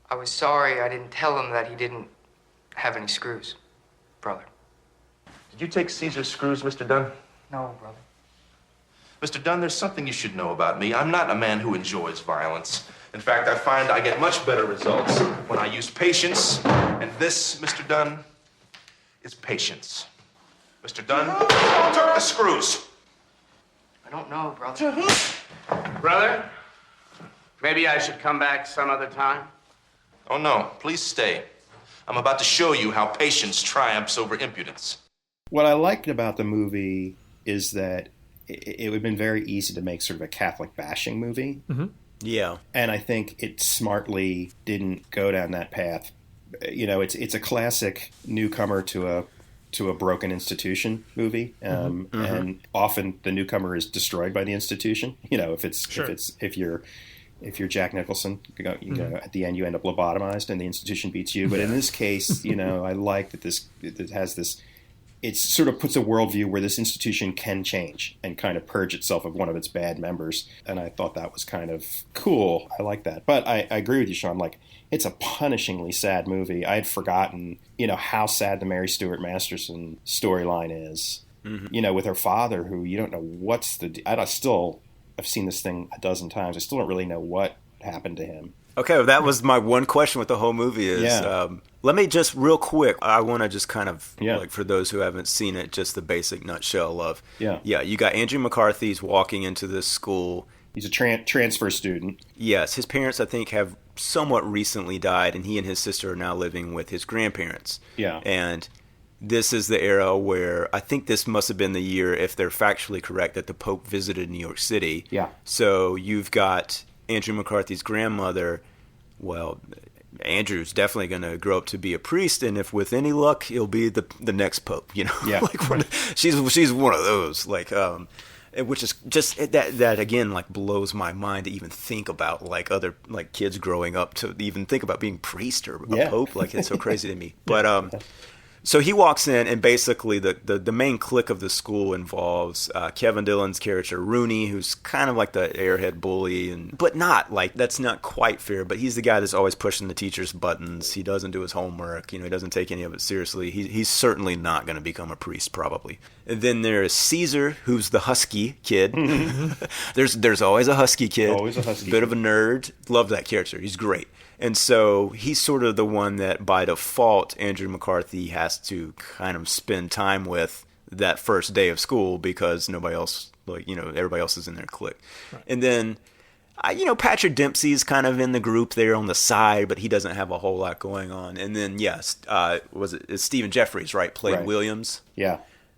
[SPEAKER 5] I was sorry I didn't tell him that he didn't have any screws, brother.
[SPEAKER 4] Did you take Caesar's screws, Mr. Dunne?
[SPEAKER 5] No, brother.
[SPEAKER 4] Mr. Dunne, there's something you should know about me. I'm not a man who enjoys violence. In fact, I find I get much better results when I use patience. And this, Mr. Dunne, is patience. Mr. Dunne, who took the screws?
[SPEAKER 5] I don't know, brother.
[SPEAKER 6] Brother, maybe I should come back some other time.
[SPEAKER 4] Oh, no. Please stay. I'm about to show you how patience triumphs over impudence.
[SPEAKER 3] What I liked about the movie is that it would have been very easy to make sort of a Catholic bashing movie.
[SPEAKER 2] Mm-hmm.
[SPEAKER 1] Yeah.
[SPEAKER 3] And I think it smartly didn't go down that path. It's a classic newcomer to a broken institution movie. And often the newcomer is destroyed by the institution. If you're Jack Nicholson, at the end you end up lobotomized and the institution beats you. But in this case, I like that it has this. It sort of puts a worldview where this institution can change and kind of purge itself of one of its bad members. And I thought that was kind of cool. I like that. But I agree with you, Shawn. It's a punishingly sad movie. I had forgotten, how sad the Mary Stuart Masterson storyline is. Mm-hmm. With her father, who you don't know what's I've seen this thing a dozen times. I still don't really know what happened to him.
[SPEAKER 1] Okay, well, that was my one question with the whole movie is, let me just real quick, I want to just kind of, for those who haven't seen it, just the basic nutshell of, you got Andrew McCarthy's walking into this school.
[SPEAKER 3] He's a transfer student.
[SPEAKER 1] Yes, his parents, I think, have somewhat recently died, and he and his sister are now living with his grandparents.
[SPEAKER 3] Yeah.
[SPEAKER 1] And this is the era where I think this must have been the year, if they're factually correct, that the Pope visited New York City.
[SPEAKER 3] Yeah.
[SPEAKER 1] So you've got Andrew McCarthy's grandmother, Andrew's definitely going to grow up to be a priest, and if with any luck, he'll be the next pope. You know,
[SPEAKER 3] Yeah.
[SPEAKER 1] she's one of those, like, which is just that again, like, blows my mind to even think about, like, other, like, kids growing up to even think about being priest or a pope. Like, it's so crazy to me. But so he walks in, and basically the main clique of the school involves Kevin Dillon's character Rooney, who's kind of like the airhead bully, but not like, that's not quite fair. But he's the guy that's always pushing the teacher's buttons. He doesn't do his homework. You know, he doesn't take any of it seriously. He's certainly not going to become a priest, probably. And then there's Caesar, who's the husky kid. There's always a husky kid.
[SPEAKER 3] Always a husky
[SPEAKER 1] bit
[SPEAKER 3] kid.
[SPEAKER 1] of a nerd. Love that character. He's great. And so he's sort of the one that, by default, Andrew McCarthy has to kind of spend time with that first day of school, because nobody else, like, you know, everybody else is in their clique. Right. And then, you know, Patrick Dempsey's kind of in the group there on the side, but he doesn't have a whole lot going on. And then, yes, it's Stephen Jeffries, right? Played Williams.
[SPEAKER 3] Yeah.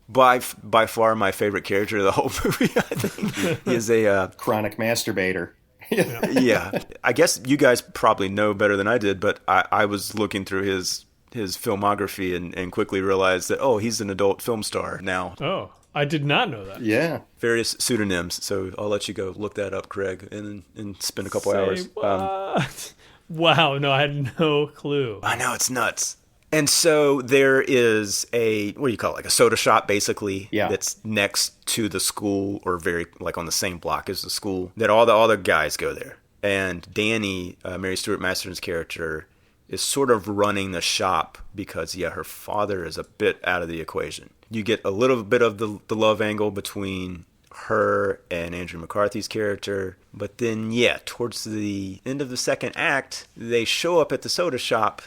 [SPEAKER 1] By far my favorite character of the whole movie, I think. He is a
[SPEAKER 3] chronic masturbator.
[SPEAKER 1] Yeah. I guess you guys probably know better than I did, but I was looking through his filmography and quickly realized that, he's an adult film star now.
[SPEAKER 2] Oh, I did not know that.
[SPEAKER 3] Yeah.
[SPEAKER 1] Various pseudonyms. So I'll let you go look that up, Craig, and spend a couple hours.
[SPEAKER 2] What? Wow, no, I had no clue.
[SPEAKER 1] I know, it's nuts. And so there is what do you call it? Like a soda shop, basically.
[SPEAKER 3] Yeah.
[SPEAKER 1] That's next to the school, or very, like, on the same block as the school, that all the guys go there. And Danny, Mary Stuart Masterton's character, is sort of running the shop because, her father is a bit out of the equation. You get a little bit of the love angle between her and Andrew McCarthy's character. But then, towards the end of the second act, they show up at the soda shop.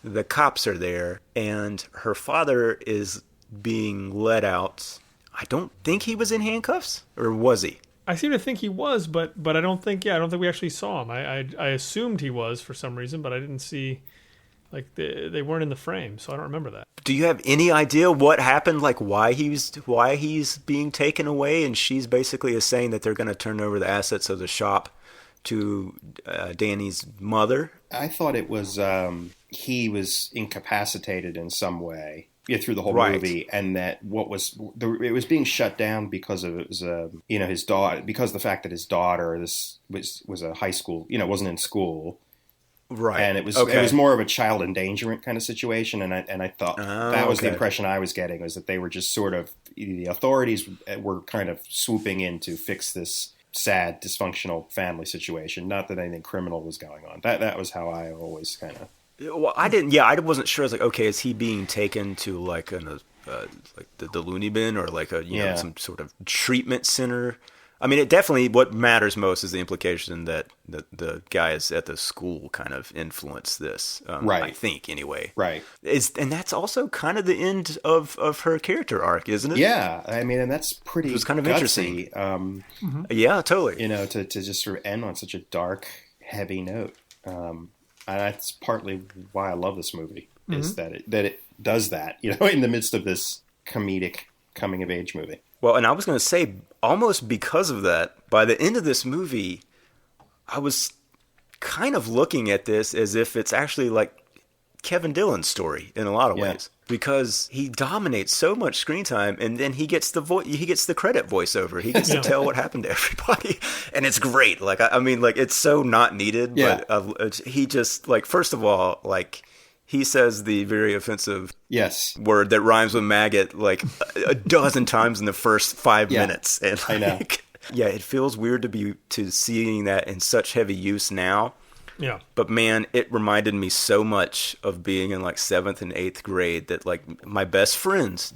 [SPEAKER 1] The cops are there, and her father is being let out. I don't think he was in handcuffs, or was he?
[SPEAKER 2] I seem to think he was, but I don't think we actually saw him. I assumed he was for some reason, but I didn't see, like, they weren't in the frame, so I don't remember that.
[SPEAKER 1] Do you have any idea what happened, like why he's being taken away? And she's basically saying that they're going to turn over the assets of the shop to Danny's mother.
[SPEAKER 3] I thought it was he was incapacitated in some way through the whole movie, and that it was being shut down because of his daughter, because of the fact that his daughter was a high school, wasn't in school, right? And it was more of a child endangerment kind of situation, and I thought that was the impression I was getting, was that they were just sort of, the authorities were kind of swooping in to fix this sad, dysfunctional family situation. Not that anything criminal was going on. That was how I always kind of.
[SPEAKER 1] Well, I didn't. Yeah, I wasn't sure. I was like, okay, is he being taken to like like the loony bin, or like know, some sort of treatment center? I mean, it definitely, what matters most is the implication that the guys at the school kind of influenced this. Right. I think, anyway. Right. And that's also kind of the end of her character arc, isn't it?
[SPEAKER 3] Yeah. I mean, and that's pretty. It
[SPEAKER 1] was kind of
[SPEAKER 3] gutsy,
[SPEAKER 1] interesting. Yeah, totally.
[SPEAKER 3] To just sort of end on such a dark, heavy note. And that's partly why I love this movie, is that it does that, in the midst of this comedic coming of age movie.
[SPEAKER 1] Well, and I was going to say, almost because of that, by the end of this movie, I was kind of looking at this as if it's actually like Kevin Dillon's story in a lot of ways, because he dominates so much screen time, and then he gets the credit voiceover. He gets to tell what happened to everybody, and it's great. Like, I mean, like, it's so not needed, but he just, like, first of all, like, he says the very offensive word that rhymes with maggot like a dozen times in the first 5 minutes, and like, I know. It feels weird to seeing that in such heavy use now. Yeah. But man, it reminded me so much of being in like 7th and 8th grade, that like my best friends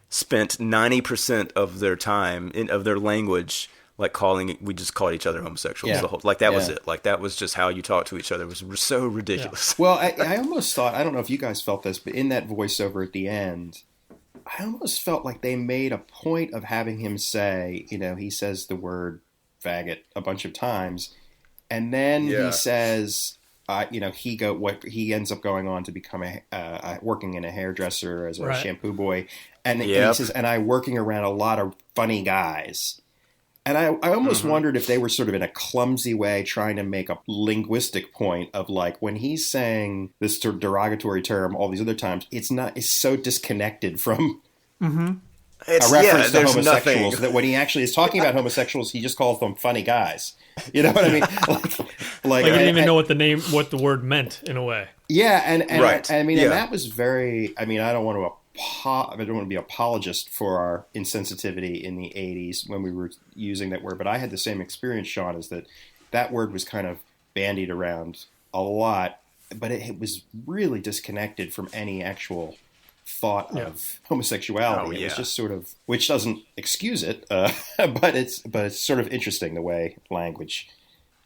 [SPEAKER 1] spent 90% of their time of their language like we just called each other homosexuals. Yeah. That was it. Like, that was just how you talked to each other. It was so ridiculous.
[SPEAKER 3] Yeah. Well, I almost thought, I don't know if you guys felt this, but in that voiceover at the end, I almost felt like they made a point of having him say, he says the word faggot a bunch of times, and then he says, he ends up going on to become working in a hairdresser as a shampoo boy, and he says, and I working around a lot of funny guys. And I almost wondered if they were sort of in a clumsy way trying to make a linguistic point of like when he's saying this sort of derogatory term all these other times, it's so disconnected from a reference to homosexuals that when he actually is talking about homosexuals, he just calls them funny guys. You know what I mean? Like
[SPEAKER 2] he didn't even know what the word meant in a way.
[SPEAKER 3] Yeah, and
[SPEAKER 1] right.
[SPEAKER 3] and that was very. I mean, I don't want to be apologist for our insensitivity in the 80s when we were using that word, but I had the same experience, Shawn, is that word was kind of bandied around a lot, but it was really disconnected from any actual thought of homosexuality. It was just sort of, which doesn't excuse it, but it's sort of interesting the way language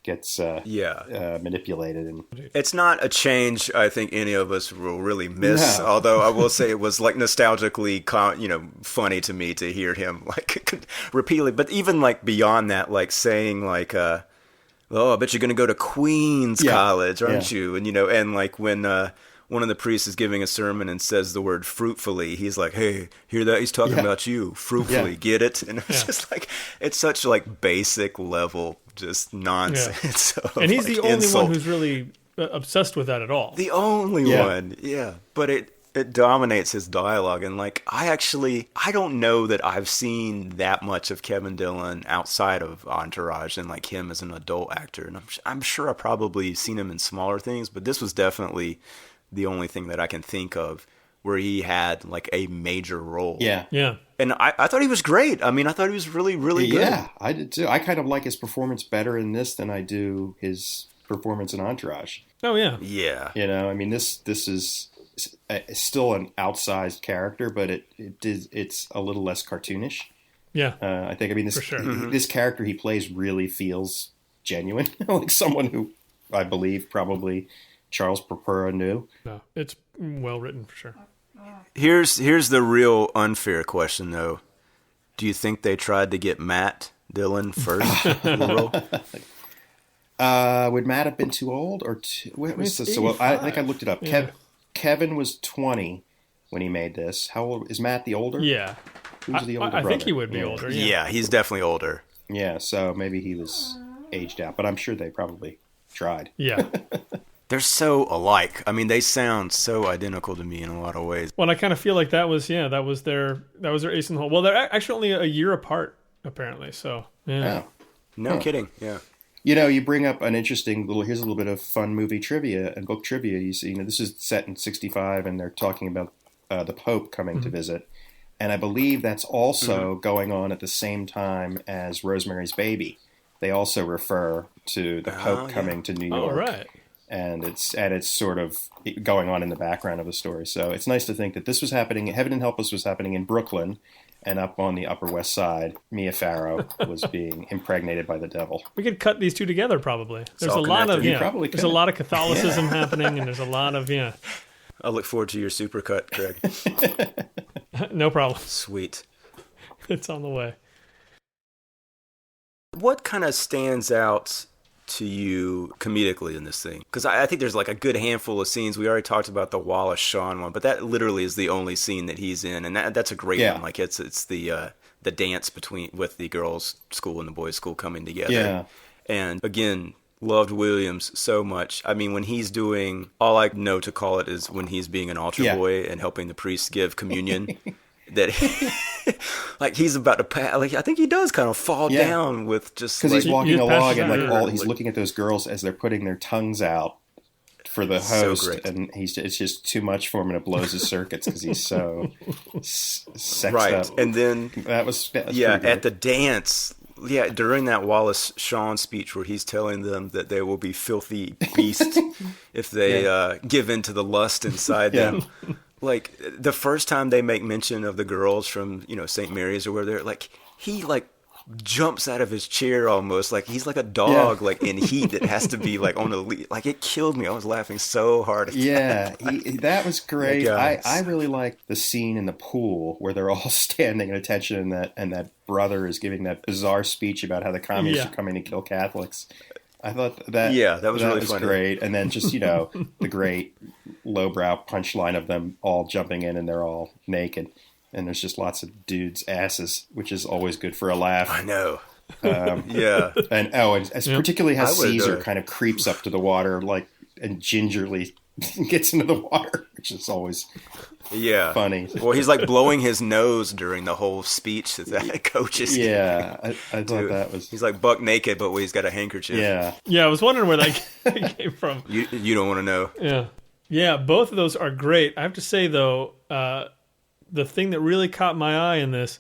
[SPEAKER 3] gets manipulated. And
[SPEAKER 1] it's not a change I think any of us will really miss. No. Although I will say it was like nostalgically, funny to me to hear him like repeatedly. But even like beyond that, like saying like, "Oh, I bet you're going to go to Queens College, aren't you?" And and like when one of the priests is giving a sermon and says the word fruitfully, he's like, "Hey, hear that? He's talking about you, fruitfully, get it?" And it's just like, it's such like basic level, just nonsense.
[SPEAKER 2] And he's the only one who's really obsessed with that at all.
[SPEAKER 1] The only one, but it dominates his dialogue. And like, I don't know that I've seen that much of Kevin Dillon outside of Entourage and like him as an adult actor. And I'm sure I've probably seen him in smaller things, but this was definitely the only thing that I can think of where he had like a major role. Yeah. Yeah. And I thought he was great. I mean, I thought he was really, really good. Yeah,
[SPEAKER 3] I did too. I kind of like his performance better in this than I do his performance in Entourage.
[SPEAKER 2] Oh, yeah.
[SPEAKER 1] Yeah.
[SPEAKER 3] I mean, this is still an outsized character, but it's a little less cartoonish.
[SPEAKER 2] Yeah.
[SPEAKER 3] I think, this character he plays really feels genuine. Like someone who I believe probably Charles Purpura knew.
[SPEAKER 2] No, it's well written for sure.
[SPEAKER 1] Here's the real unfair question, though. Do you think they tried to get Matt Dillon first in the
[SPEAKER 3] role? Would Matt have been too old or too? What was this? So I think I looked it up. Yeah. Kevin was 20 when he made this. How old is Matt? The older?
[SPEAKER 2] Yeah.
[SPEAKER 3] Who's the older brother?
[SPEAKER 2] I think he would be older.
[SPEAKER 1] Yeah, he's definitely older.
[SPEAKER 3] Yeah, so maybe he was aged out, but I'm sure they probably tried.
[SPEAKER 2] Yeah.
[SPEAKER 1] They're so alike. I mean, they sound so identical to me in a lot of ways.
[SPEAKER 2] Well, I kind of feel like that was their ace in the hole. Well, they're actually only a year apart, apparently. So yeah,
[SPEAKER 1] no kidding. Yeah.
[SPEAKER 3] You bring up an interesting here's a little bit of fun movie trivia and book trivia. You see, this is set in 1965, and they're talking about the Pope coming to visit, and I believe that's also going on at the same time as Rosemary's Baby. They also refer to the Pope coming to New York.
[SPEAKER 2] Oh, right.
[SPEAKER 3] And it's sort of going on in the background of the story. So it's nice to think that this was happening. Heaven and Help Us was happening in Brooklyn, and up on the Upper West Side, Mia Farrow was being impregnated by the devil.
[SPEAKER 2] We could cut these two together, probably. There's a lot of there's a lot of Catholicism happening, and there's a lot of
[SPEAKER 1] I look forward to your supercut, Craig.
[SPEAKER 2] No problem.
[SPEAKER 1] Sweet.
[SPEAKER 2] It's on the way.
[SPEAKER 1] What kind of stands out to you comedically in this thing? Because I think there's like a good handful of scenes. We already talked about the Wallace Shawn one, but that literally is the only scene that he's in, and that's a great one. Like it's the dance with the girls' school and the boys' school coming together.
[SPEAKER 3] Yeah.
[SPEAKER 1] And again, loved Williams so much. I mean, when he's doing, all I know to call it is when he's being an altar boy and helping the priest give communion. That like he's about to pass. Like I think he does kind of fall down with just
[SPEAKER 3] because he's walking along and he's looking at those girls as they're putting their tongues out for the host, and it's just too much for him, and it blows his circuits because he's so sexed up.
[SPEAKER 1] And then
[SPEAKER 3] that was
[SPEAKER 1] at the dance. Yeah, during that Wallace Shawn speech where he's telling them that they will be filthy beasts if they give in to the lust inside them. Like the first time they make mention of the girls from St. Mary's or where they're like, he like jumps out of his chair almost like he's like a dog like in heat that has to be like on a lead. Like it killed me. I was laughing so hard.
[SPEAKER 3] That was great. I really liked the scene in the pool where they're all standing at attention and that brother is giving that bizarre speech about how the communists are coming to kill Catholics. I thought that was really funny. Great. And then just, the great lowbrow punchline of them all jumping in and they're all naked. And there's just lots of dudes' asses, which is always good for a laugh.
[SPEAKER 1] I know. Yeah.
[SPEAKER 3] And particularly how
[SPEAKER 1] I would,
[SPEAKER 3] Caesar kind of creeps up to the water, like, and gingerly gets into the water, which is always funny.
[SPEAKER 1] Well, he's like blowing his nose during the whole speech that the coach is giving.
[SPEAKER 3] Yeah, I thought that was...
[SPEAKER 1] He's like buck naked, but he's got a handkerchief.
[SPEAKER 3] Yeah.
[SPEAKER 2] Yeah, I was wondering where that came from.
[SPEAKER 1] You don't want to know.
[SPEAKER 2] Yeah. Yeah, both of those are great. I have to say, though, the thing that really caught my eye in this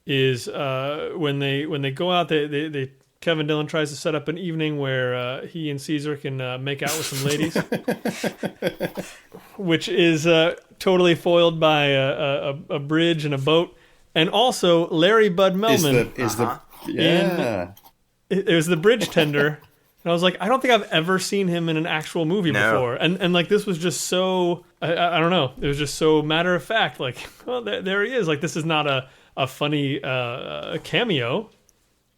[SPEAKER 2] is when they go out, they Kevin Dillon tries to set up an evening where he and Caesar can make out with some ladies, which is totally foiled by a bridge and a boat. And also, Larry Bud Melman it was the bridge tender. And I was like, I don't think I've ever seen him in an actual movie before. And like, this was just so, I don't know. It was just so matter of fact. Like, well, there he is. Like, this is not a funny cameo.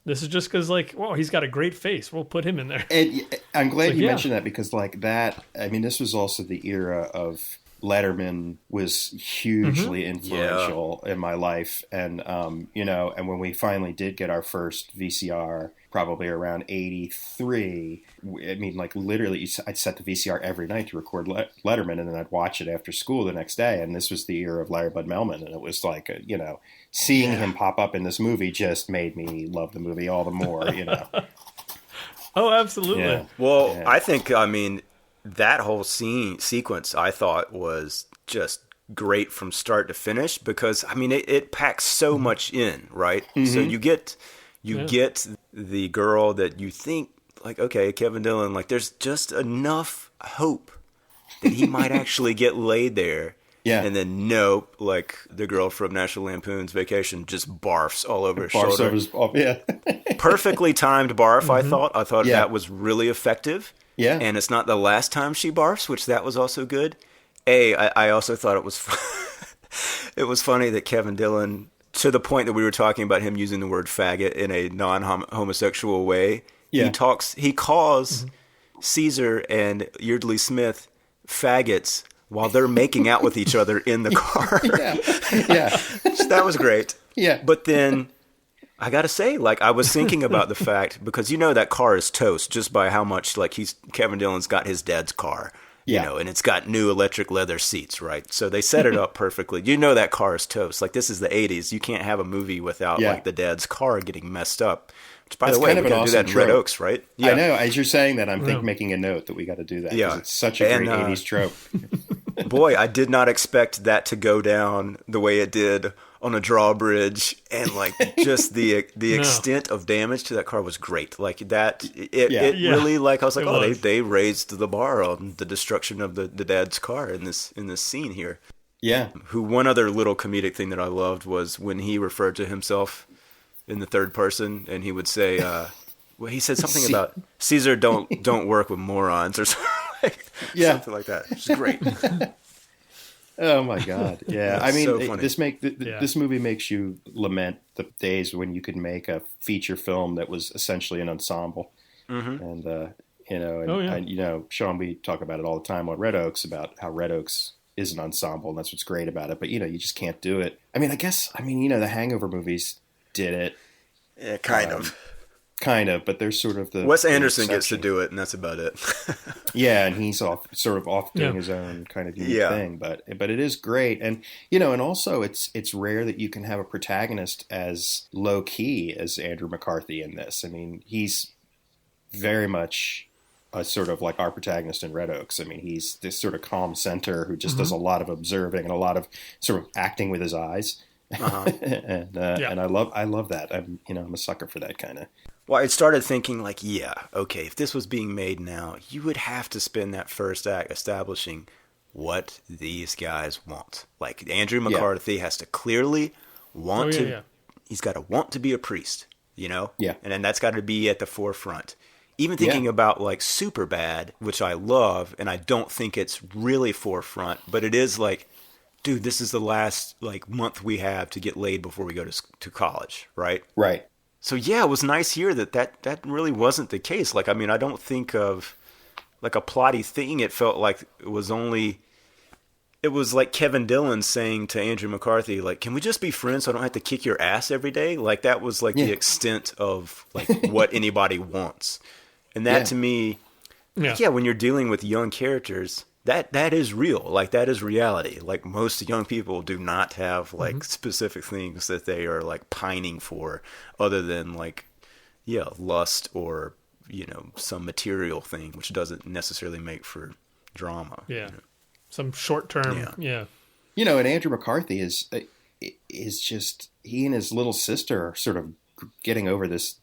[SPEAKER 2] This is just because, like, wow, he's got a great face. We'll put him in there.
[SPEAKER 3] And I'm glad you mentioned that because, like, that, I mean, this was also the era of Letterman was hugely influential in my life. And, and when we finally did get our first VCR, probably around 83, I mean, like, literally, I'd set the VCR every night to record Letterman, and then I'd watch it after school the next day. And this was the era of Larry Bud Melman. And it was like, seeing him pop up in this movie just made me love the movie all the more,
[SPEAKER 2] Oh, absolutely.
[SPEAKER 3] Yeah.
[SPEAKER 1] Well, I think, I mean, that whole sequence I thought was just great from start to finish because, I mean, it packs so much in, right? So you get the girl that you think, like, okay, Kevin Dillon, like, there's just enough hope that he might actually get laid there. Yeah. And then nope, like the girl from National Lampoon's Vacation just barfs all over his shoulder. Perfectly timed barf, I thought. I thought that was really effective. Yeah. And it's not the last time she barfs, which that was also good. I also thought it was it was funny that Kevin Dillon, to the point that we were talking about him using the word faggot in a non-homosexual way, he calls Caesar and Yeardley Smith faggots while they're making out with each other in the car. So that was great. Yeah. But then I got to say, like, I was thinking about the fact, because that car is toast just by how much, like, Kevin Dillon's got his dad's car, and it's got new electric leather seats, right? So they set it up perfectly. That car is toast. Like, this is the 80s. You can't have a movie without, like, the dad's car getting messed up. Which, by the way, we're going to do that in Red Oaks, right?
[SPEAKER 3] Yeah. I know. As you're saying that, I'm making a note that we got to do that. Yeah. It's such a great 80s trope.
[SPEAKER 1] Boy, I did not expect that to go down the way it did on a drawbridge, and like just the extent of damage to that car was great. Like that, it really, like, I was like, they raised the bar on the destruction of the dad's car in this scene here. Yeah. One other little comedic thing that I loved was when he referred to himself in the third person, and he would say, he said something about Caesar don't work with morons or something. Something like that. Which is great.
[SPEAKER 3] Oh my God! Yeah, I mean, so this movie makes you lament the days when you could make a feature film that was essentially an ensemble. And Shawn, we talk about it all the time on Red Oaks about how Red Oaks is an ensemble, and that's what's great about it. But you just can't do it. I mean, the Hangover movies did it.
[SPEAKER 1] Yeah, kind of.
[SPEAKER 3] Kind of, but there's sort of the
[SPEAKER 1] Wes Anderson gets to do it, and that's about it.
[SPEAKER 3] Yeah, and he's off doing his own kind of unique thing, but it is great, and and also it's rare that you can have a protagonist as low key as Andrew McCarthy in this. I mean, he's very much a sort of like our protagonist in Red Oaks. I mean, he's this sort of calm center who just does a lot of observing and a lot of sort of acting with his eyes. And I love that. I'm a sucker for that kind of.
[SPEAKER 1] Well, I started thinking, like, okay, if this was being made now, you would have to spend that first act establishing what these guys want. Like, Andrew McCarthy has to clearly want he's got to want to be a priest, Yeah. And then that's got to be at the forefront. Even thinking about, like, Superbad, which I love, and I don't think it's really forefront, but it is like, dude, this is the last, like, month we have to get laid before we go to college, right?
[SPEAKER 3] Right.
[SPEAKER 1] So, it was nice here that really wasn't the case. Like, I mean, I don't think of, like, a plotty thing. It felt like it was only it was like Kevin Dillon saying to Andrew McCarthy, like, can we just be friends so I don't have to kick your ass every day? Like, that was like the extent of like what anybody wants. And that to me, when you're dealing with young characters, that is real. Like, that is reality. Like, most young people do not have like specific things that they are like pining for other than like, lust or, some material thing, which doesn't necessarily make for drama.
[SPEAKER 2] Yeah. Some short term. Yeah.
[SPEAKER 3] And Andrew McCarthy is just, he and his little sister are sort of getting over this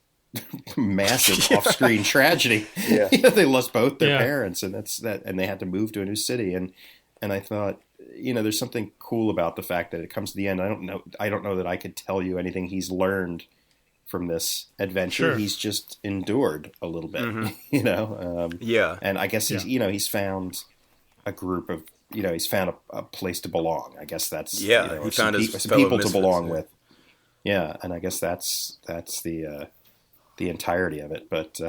[SPEAKER 3] massive off-screen tragedy. Yeah. They lost both their parents, and and they had to move to a new city. And I thought, there's something cool about the fact that it comes to the end. I don't know that I could tell you anything he's learned from this adventure. Sure. He's just endured a little bit, and I guess he's found a group of, he's found a place to belong. I guess that's,
[SPEAKER 1] he found
[SPEAKER 3] some people to belong with. Yeah. And I guess that's the entirety of it. But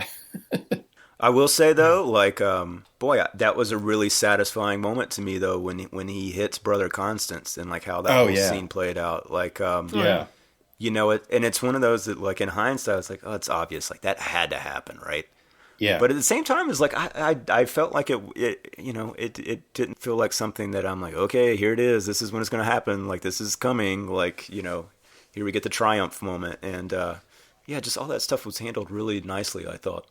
[SPEAKER 1] I will say though, like, that was a really satisfying moment to me though, when he hits Brother Constance and like how that whole scene played out. Like, and it's one of those that like in hindsight, it's like, oh, it's obvious. Like that had to happen. Right. Yeah. But at the same time, it's like, I felt like it didn't feel like something that I'm like, okay, here it is. This is when it's going to happen. Like, this is coming. Like, here we get the triumph moment. And, just all that stuff was handled really nicely, I thought.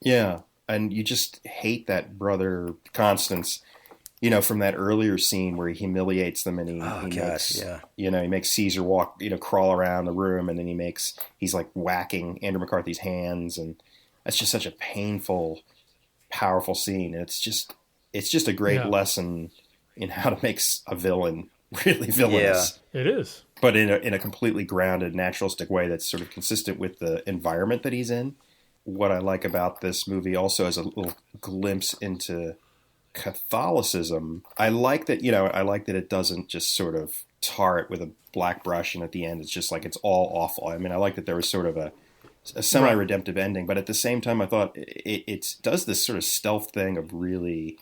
[SPEAKER 1] Yeah.
[SPEAKER 3] And you just hate that Brother Constance, from that earlier scene where he humiliates them and he makes Caesar walk, crawl around the room, and then he's like whacking Andrew McCarthy's hands, and that's just such a painful, powerful scene. And it's just a great lesson in how to make a villain really villainous.
[SPEAKER 2] Yeah, it is.
[SPEAKER 3] But in a completely grounded, naturalistic way that's sort of consistent with the environment that he's in. What I like about this movie also is a little glimpse into Catholicism. I like that it doesn't just sort of tar it with a black brush, and at the end it's just like it's all awful. I mean, I like that there was sort of a semi-redemptive ending, but at the same time I thought it does this sort of stealth thing of really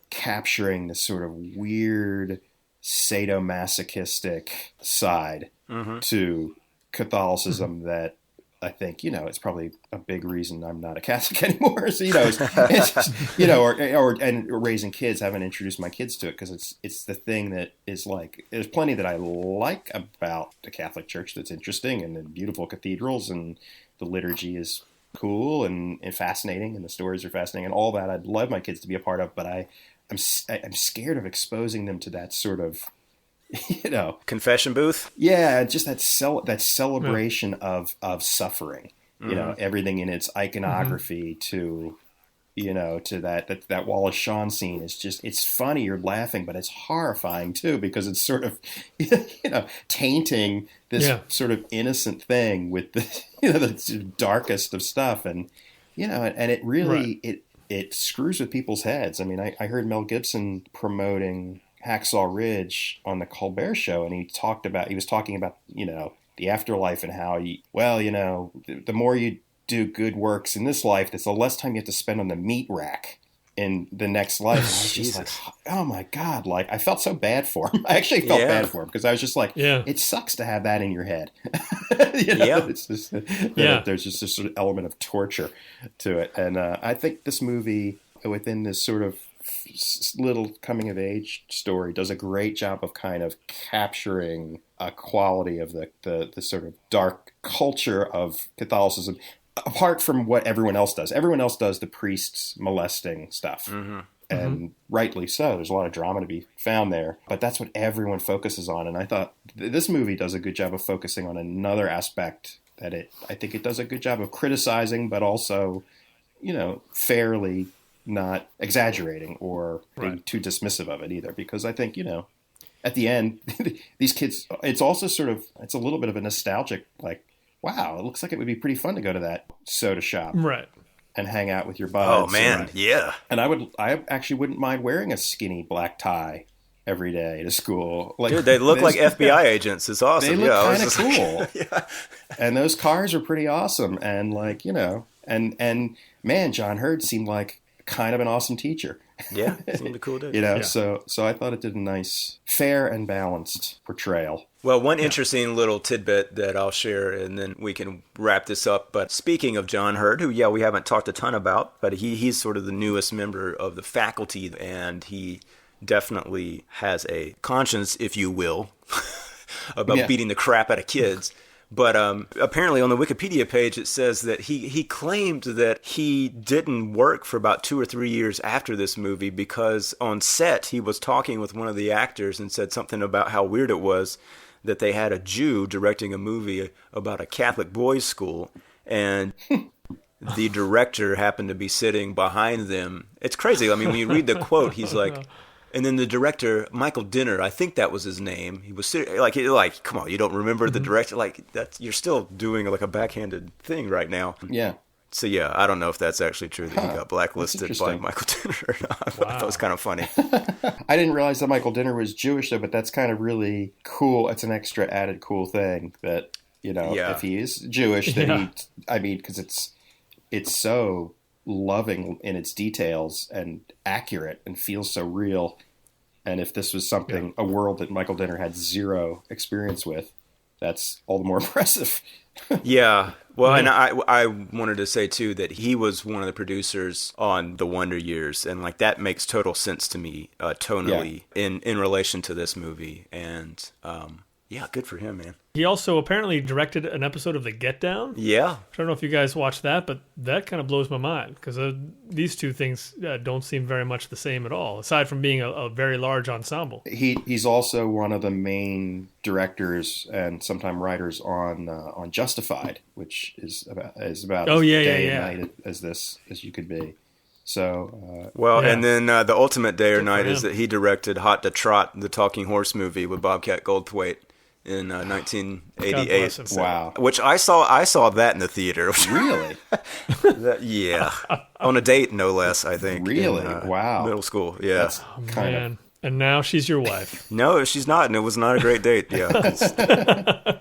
[SPEAKER 3] capturing this sort of weird sadomasochistic side to Catholicism that I think, it's probably a big reason I'm not a Catholic anymore. So, or raising kids, haven't introduced my kids to it because it's the thing that is like, there's plenty that I like about the Catholic Church that's interesting, and the beautiful cathedrals, and the liturgy is cool and fascinating, and the stories are fascinating, and all that I'd love my kids to be a part of, but I'm scared of exposing them to that sort of,
[SPEAKER 1] confession booth.
[SPEAKER 3] Yeah, just that celebration of suffering. Everything in its iconography to that Wallace Shawn scene is just, it's funny, you're laughing, but it's horrifying too, because it's sort of tainting this sort of innocent thing with the the darkest of stuff, and and it really it screws with people's heads. I mean, I heard Mel Gibson promoting Hacksaw Ridge on the Colbert Show, and he was talking about the afterlife, and how the more you do good works in this life, the less time you have to spend on the meat rack in the next life. And I was just like, oh my God, like I felt so bad for him. I actually felt bad for him, because I was just like, it sucks to have that in your head. It's just there's just this sort of element of torture to it, and I think this movie, within this sort of little coming of age story, does a great job of kind of capturing a quality of the sort of dark culture of Catholicism, apart from what everyone else does. Everyone else does the priests molesting stuff. And rightly so. There's a lot of drama to be found there, but that's what everyone focuses on. And I thought this movie does a good job of focusing on another aspect that I think it does a good job of criticizing, but also, fairly not exaggerating or being too dismissive of it either. Because I think, at the end, these kids, it's also it's a little bit of a nostalgic, like, wow, it looks like it would be pretty fun to go to that soda shop.
[SPEAKER 2] Right.
[SPEAKER 3] And hang out with your buds.
[SPEAKER 1] Oh man,
[SPEAKER 3] And I actually wouldn't mind wearing a skinny black tie every day to school. Like,
[SPEAKER 1] dude, they look like FBI agents. It's awesome.
[SPEAKER 3] They look kind of cool. And those cars are pretty awesome. And like, and man, John Hurd seemed like kind of an awesome teacher.
[SPEAKER 1] Yeah, seemed a cool dude.
[SPEAKER 3] Yeah. So I thought it did a nice, fair and balanced portrayal.
[SPEAKER 1] Well, one interesting little tidbit that I'll share, and then we can wrap this up. But speaking of John Hurt, who, we haven't talked a ton about, but he's sort of the newest member of the faculty, and he definitely has a conscience, if you will, about beating the crap out of kids. But apparently on the Wikipedia page, it says that he claimed that he didn't work for about 2 or 3 years after this movie because on set he was talking with one of the actors and said something about how weird it was that they had a Jew directing a movie about a Catholic boys' school, and the director happened to be sitting behind them. It's crazy. I mean, when you read the quote, he's like... And then the director, Michael Dinner, I think that was his name. He was like, come on, you don't remember the director? Like, you're still doing like a backhanded thing right now.
[SPEAKER 3] Yeah.
[SPEAKER 1] So I don't know if that's actually true that he got blacklisted by Michael Dinner or not. Wow. That was kind of funny.
[SPEAKER 3] I didn't realize that Michael Dinner was Jewish though, but that's kind of really cool. It's an extra added cool thing that, if he is Jewish, then because it's so loving in its details and accurate and feels so real. And if this was something, a world that Michael Dinner had zero experience with, that's all the more impressive.
[SPEAKER 1] Yeah. Well, and I wanted to say, too, that he was one of the producers on The Wonder Years. And, like, that makes total sense to me tonally in relation to this movie. And, good for him, man.
[SPEAKER 2] He also apparently directed an episode of The Get Down.
[SPEAKER 1] Yeah.
[SPEAKER 2] I don't know if you guys watched that, but that kind of blows my mind because these two things don't seem very much the same at all, aside from being a very large ensemble.
[SPEAKER 3] He's also one of the main directors and sometimes writers on Justified, which is about as day and night as you could be. So
[SPEAKER 1] and then the ultimate day or night is that he directed Hot to Trot, the talking horse movie with Bobcat Goldthwait in 1988.
[SPEAKER 3] Wow!
[SPEAKER 1] Which I saw that in the theater.
[SPEAKER 3] Really?
[SPEAKER 1] On a date, no less. I think.
[SPEAKER 3] Really?
[SPEAKER 1] In,
[SPEAKER 3] wow!
[SPEAKER 1] Middle school. Yeah.
[SPEAKER 3] That's kind of...
[SPEAKER 2] And now she's your wife.
[SPEAKER 1] No, she's not, and it was not a great date. Yeah.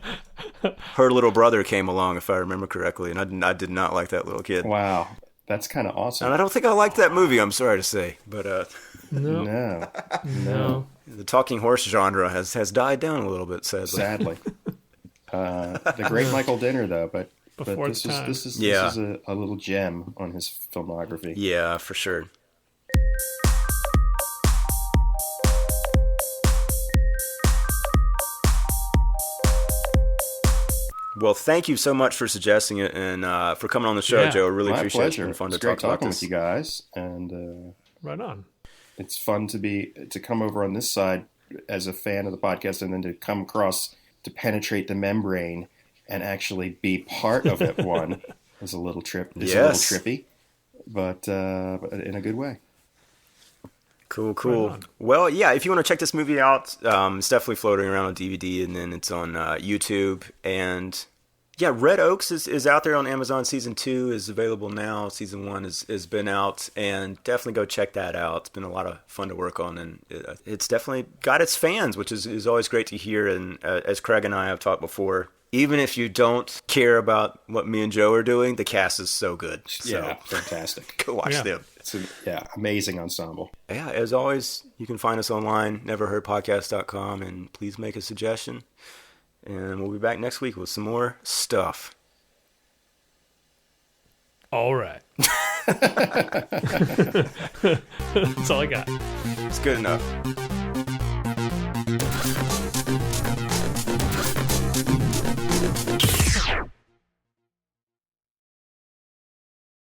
[SPEAKER 1] Her little brother came along, if I remember correctly, and I did not like that little kid.
[SPEAKER 3] Wow. That's kind of awesome.
[SPEAKER 1] And I don't think I liked that movie, I'm sorry to say. But
[SPEAKER 3] No.
[SPEAKER 1] The talking horse genre has died down a little bit, sadly.
[SPEAKER 3] The great Michael Dinner, though, but this is a little gem on his filmography.
[SPEAKER 1] Yeah, for sure. Well, thank you so much for suggesting it and for coming on the show, Joe. I really appreciate it. It's been fun to talk about this.
[SPEAKER 3] With you guys, and
[SPEAKER 2] right on.
[SPEAKER 3] It's fun to come over on this side as a fan of the podcast, and then to come across to penetrate the membrane and actually be part of it. One is a little trip. It's a little trippy, but in a good way.
[SPEAKER 1] Cool. Right, well, if you want to check this movie out, it's definitely floating around on DVD, and then it's on YouTube. And Red Oaks is out there on Amazon. Season 2 is available now. Season 1 has been out, and definitely go check that out. It's been a lot of fun to work on, and it's definitely got its fans, which is always great to hear. And as Craig and I have talked before, even if you don't care about what me and Joe are doing, the cast is so good. So,
[SPEAKER 3] fantastic.
[SPEAKER 1] Go watch them.
[SPEAKER 3] It's amazing ensemble.
[SPEAKER 1] Yeah, as always, you can find us online, neverheardpodcast.com, and please make a suggestion. And we'll be back next week with some more stuff.
[SPEAKER 2] All right. That's all I got.
[SPEAKER 1] It's good enough.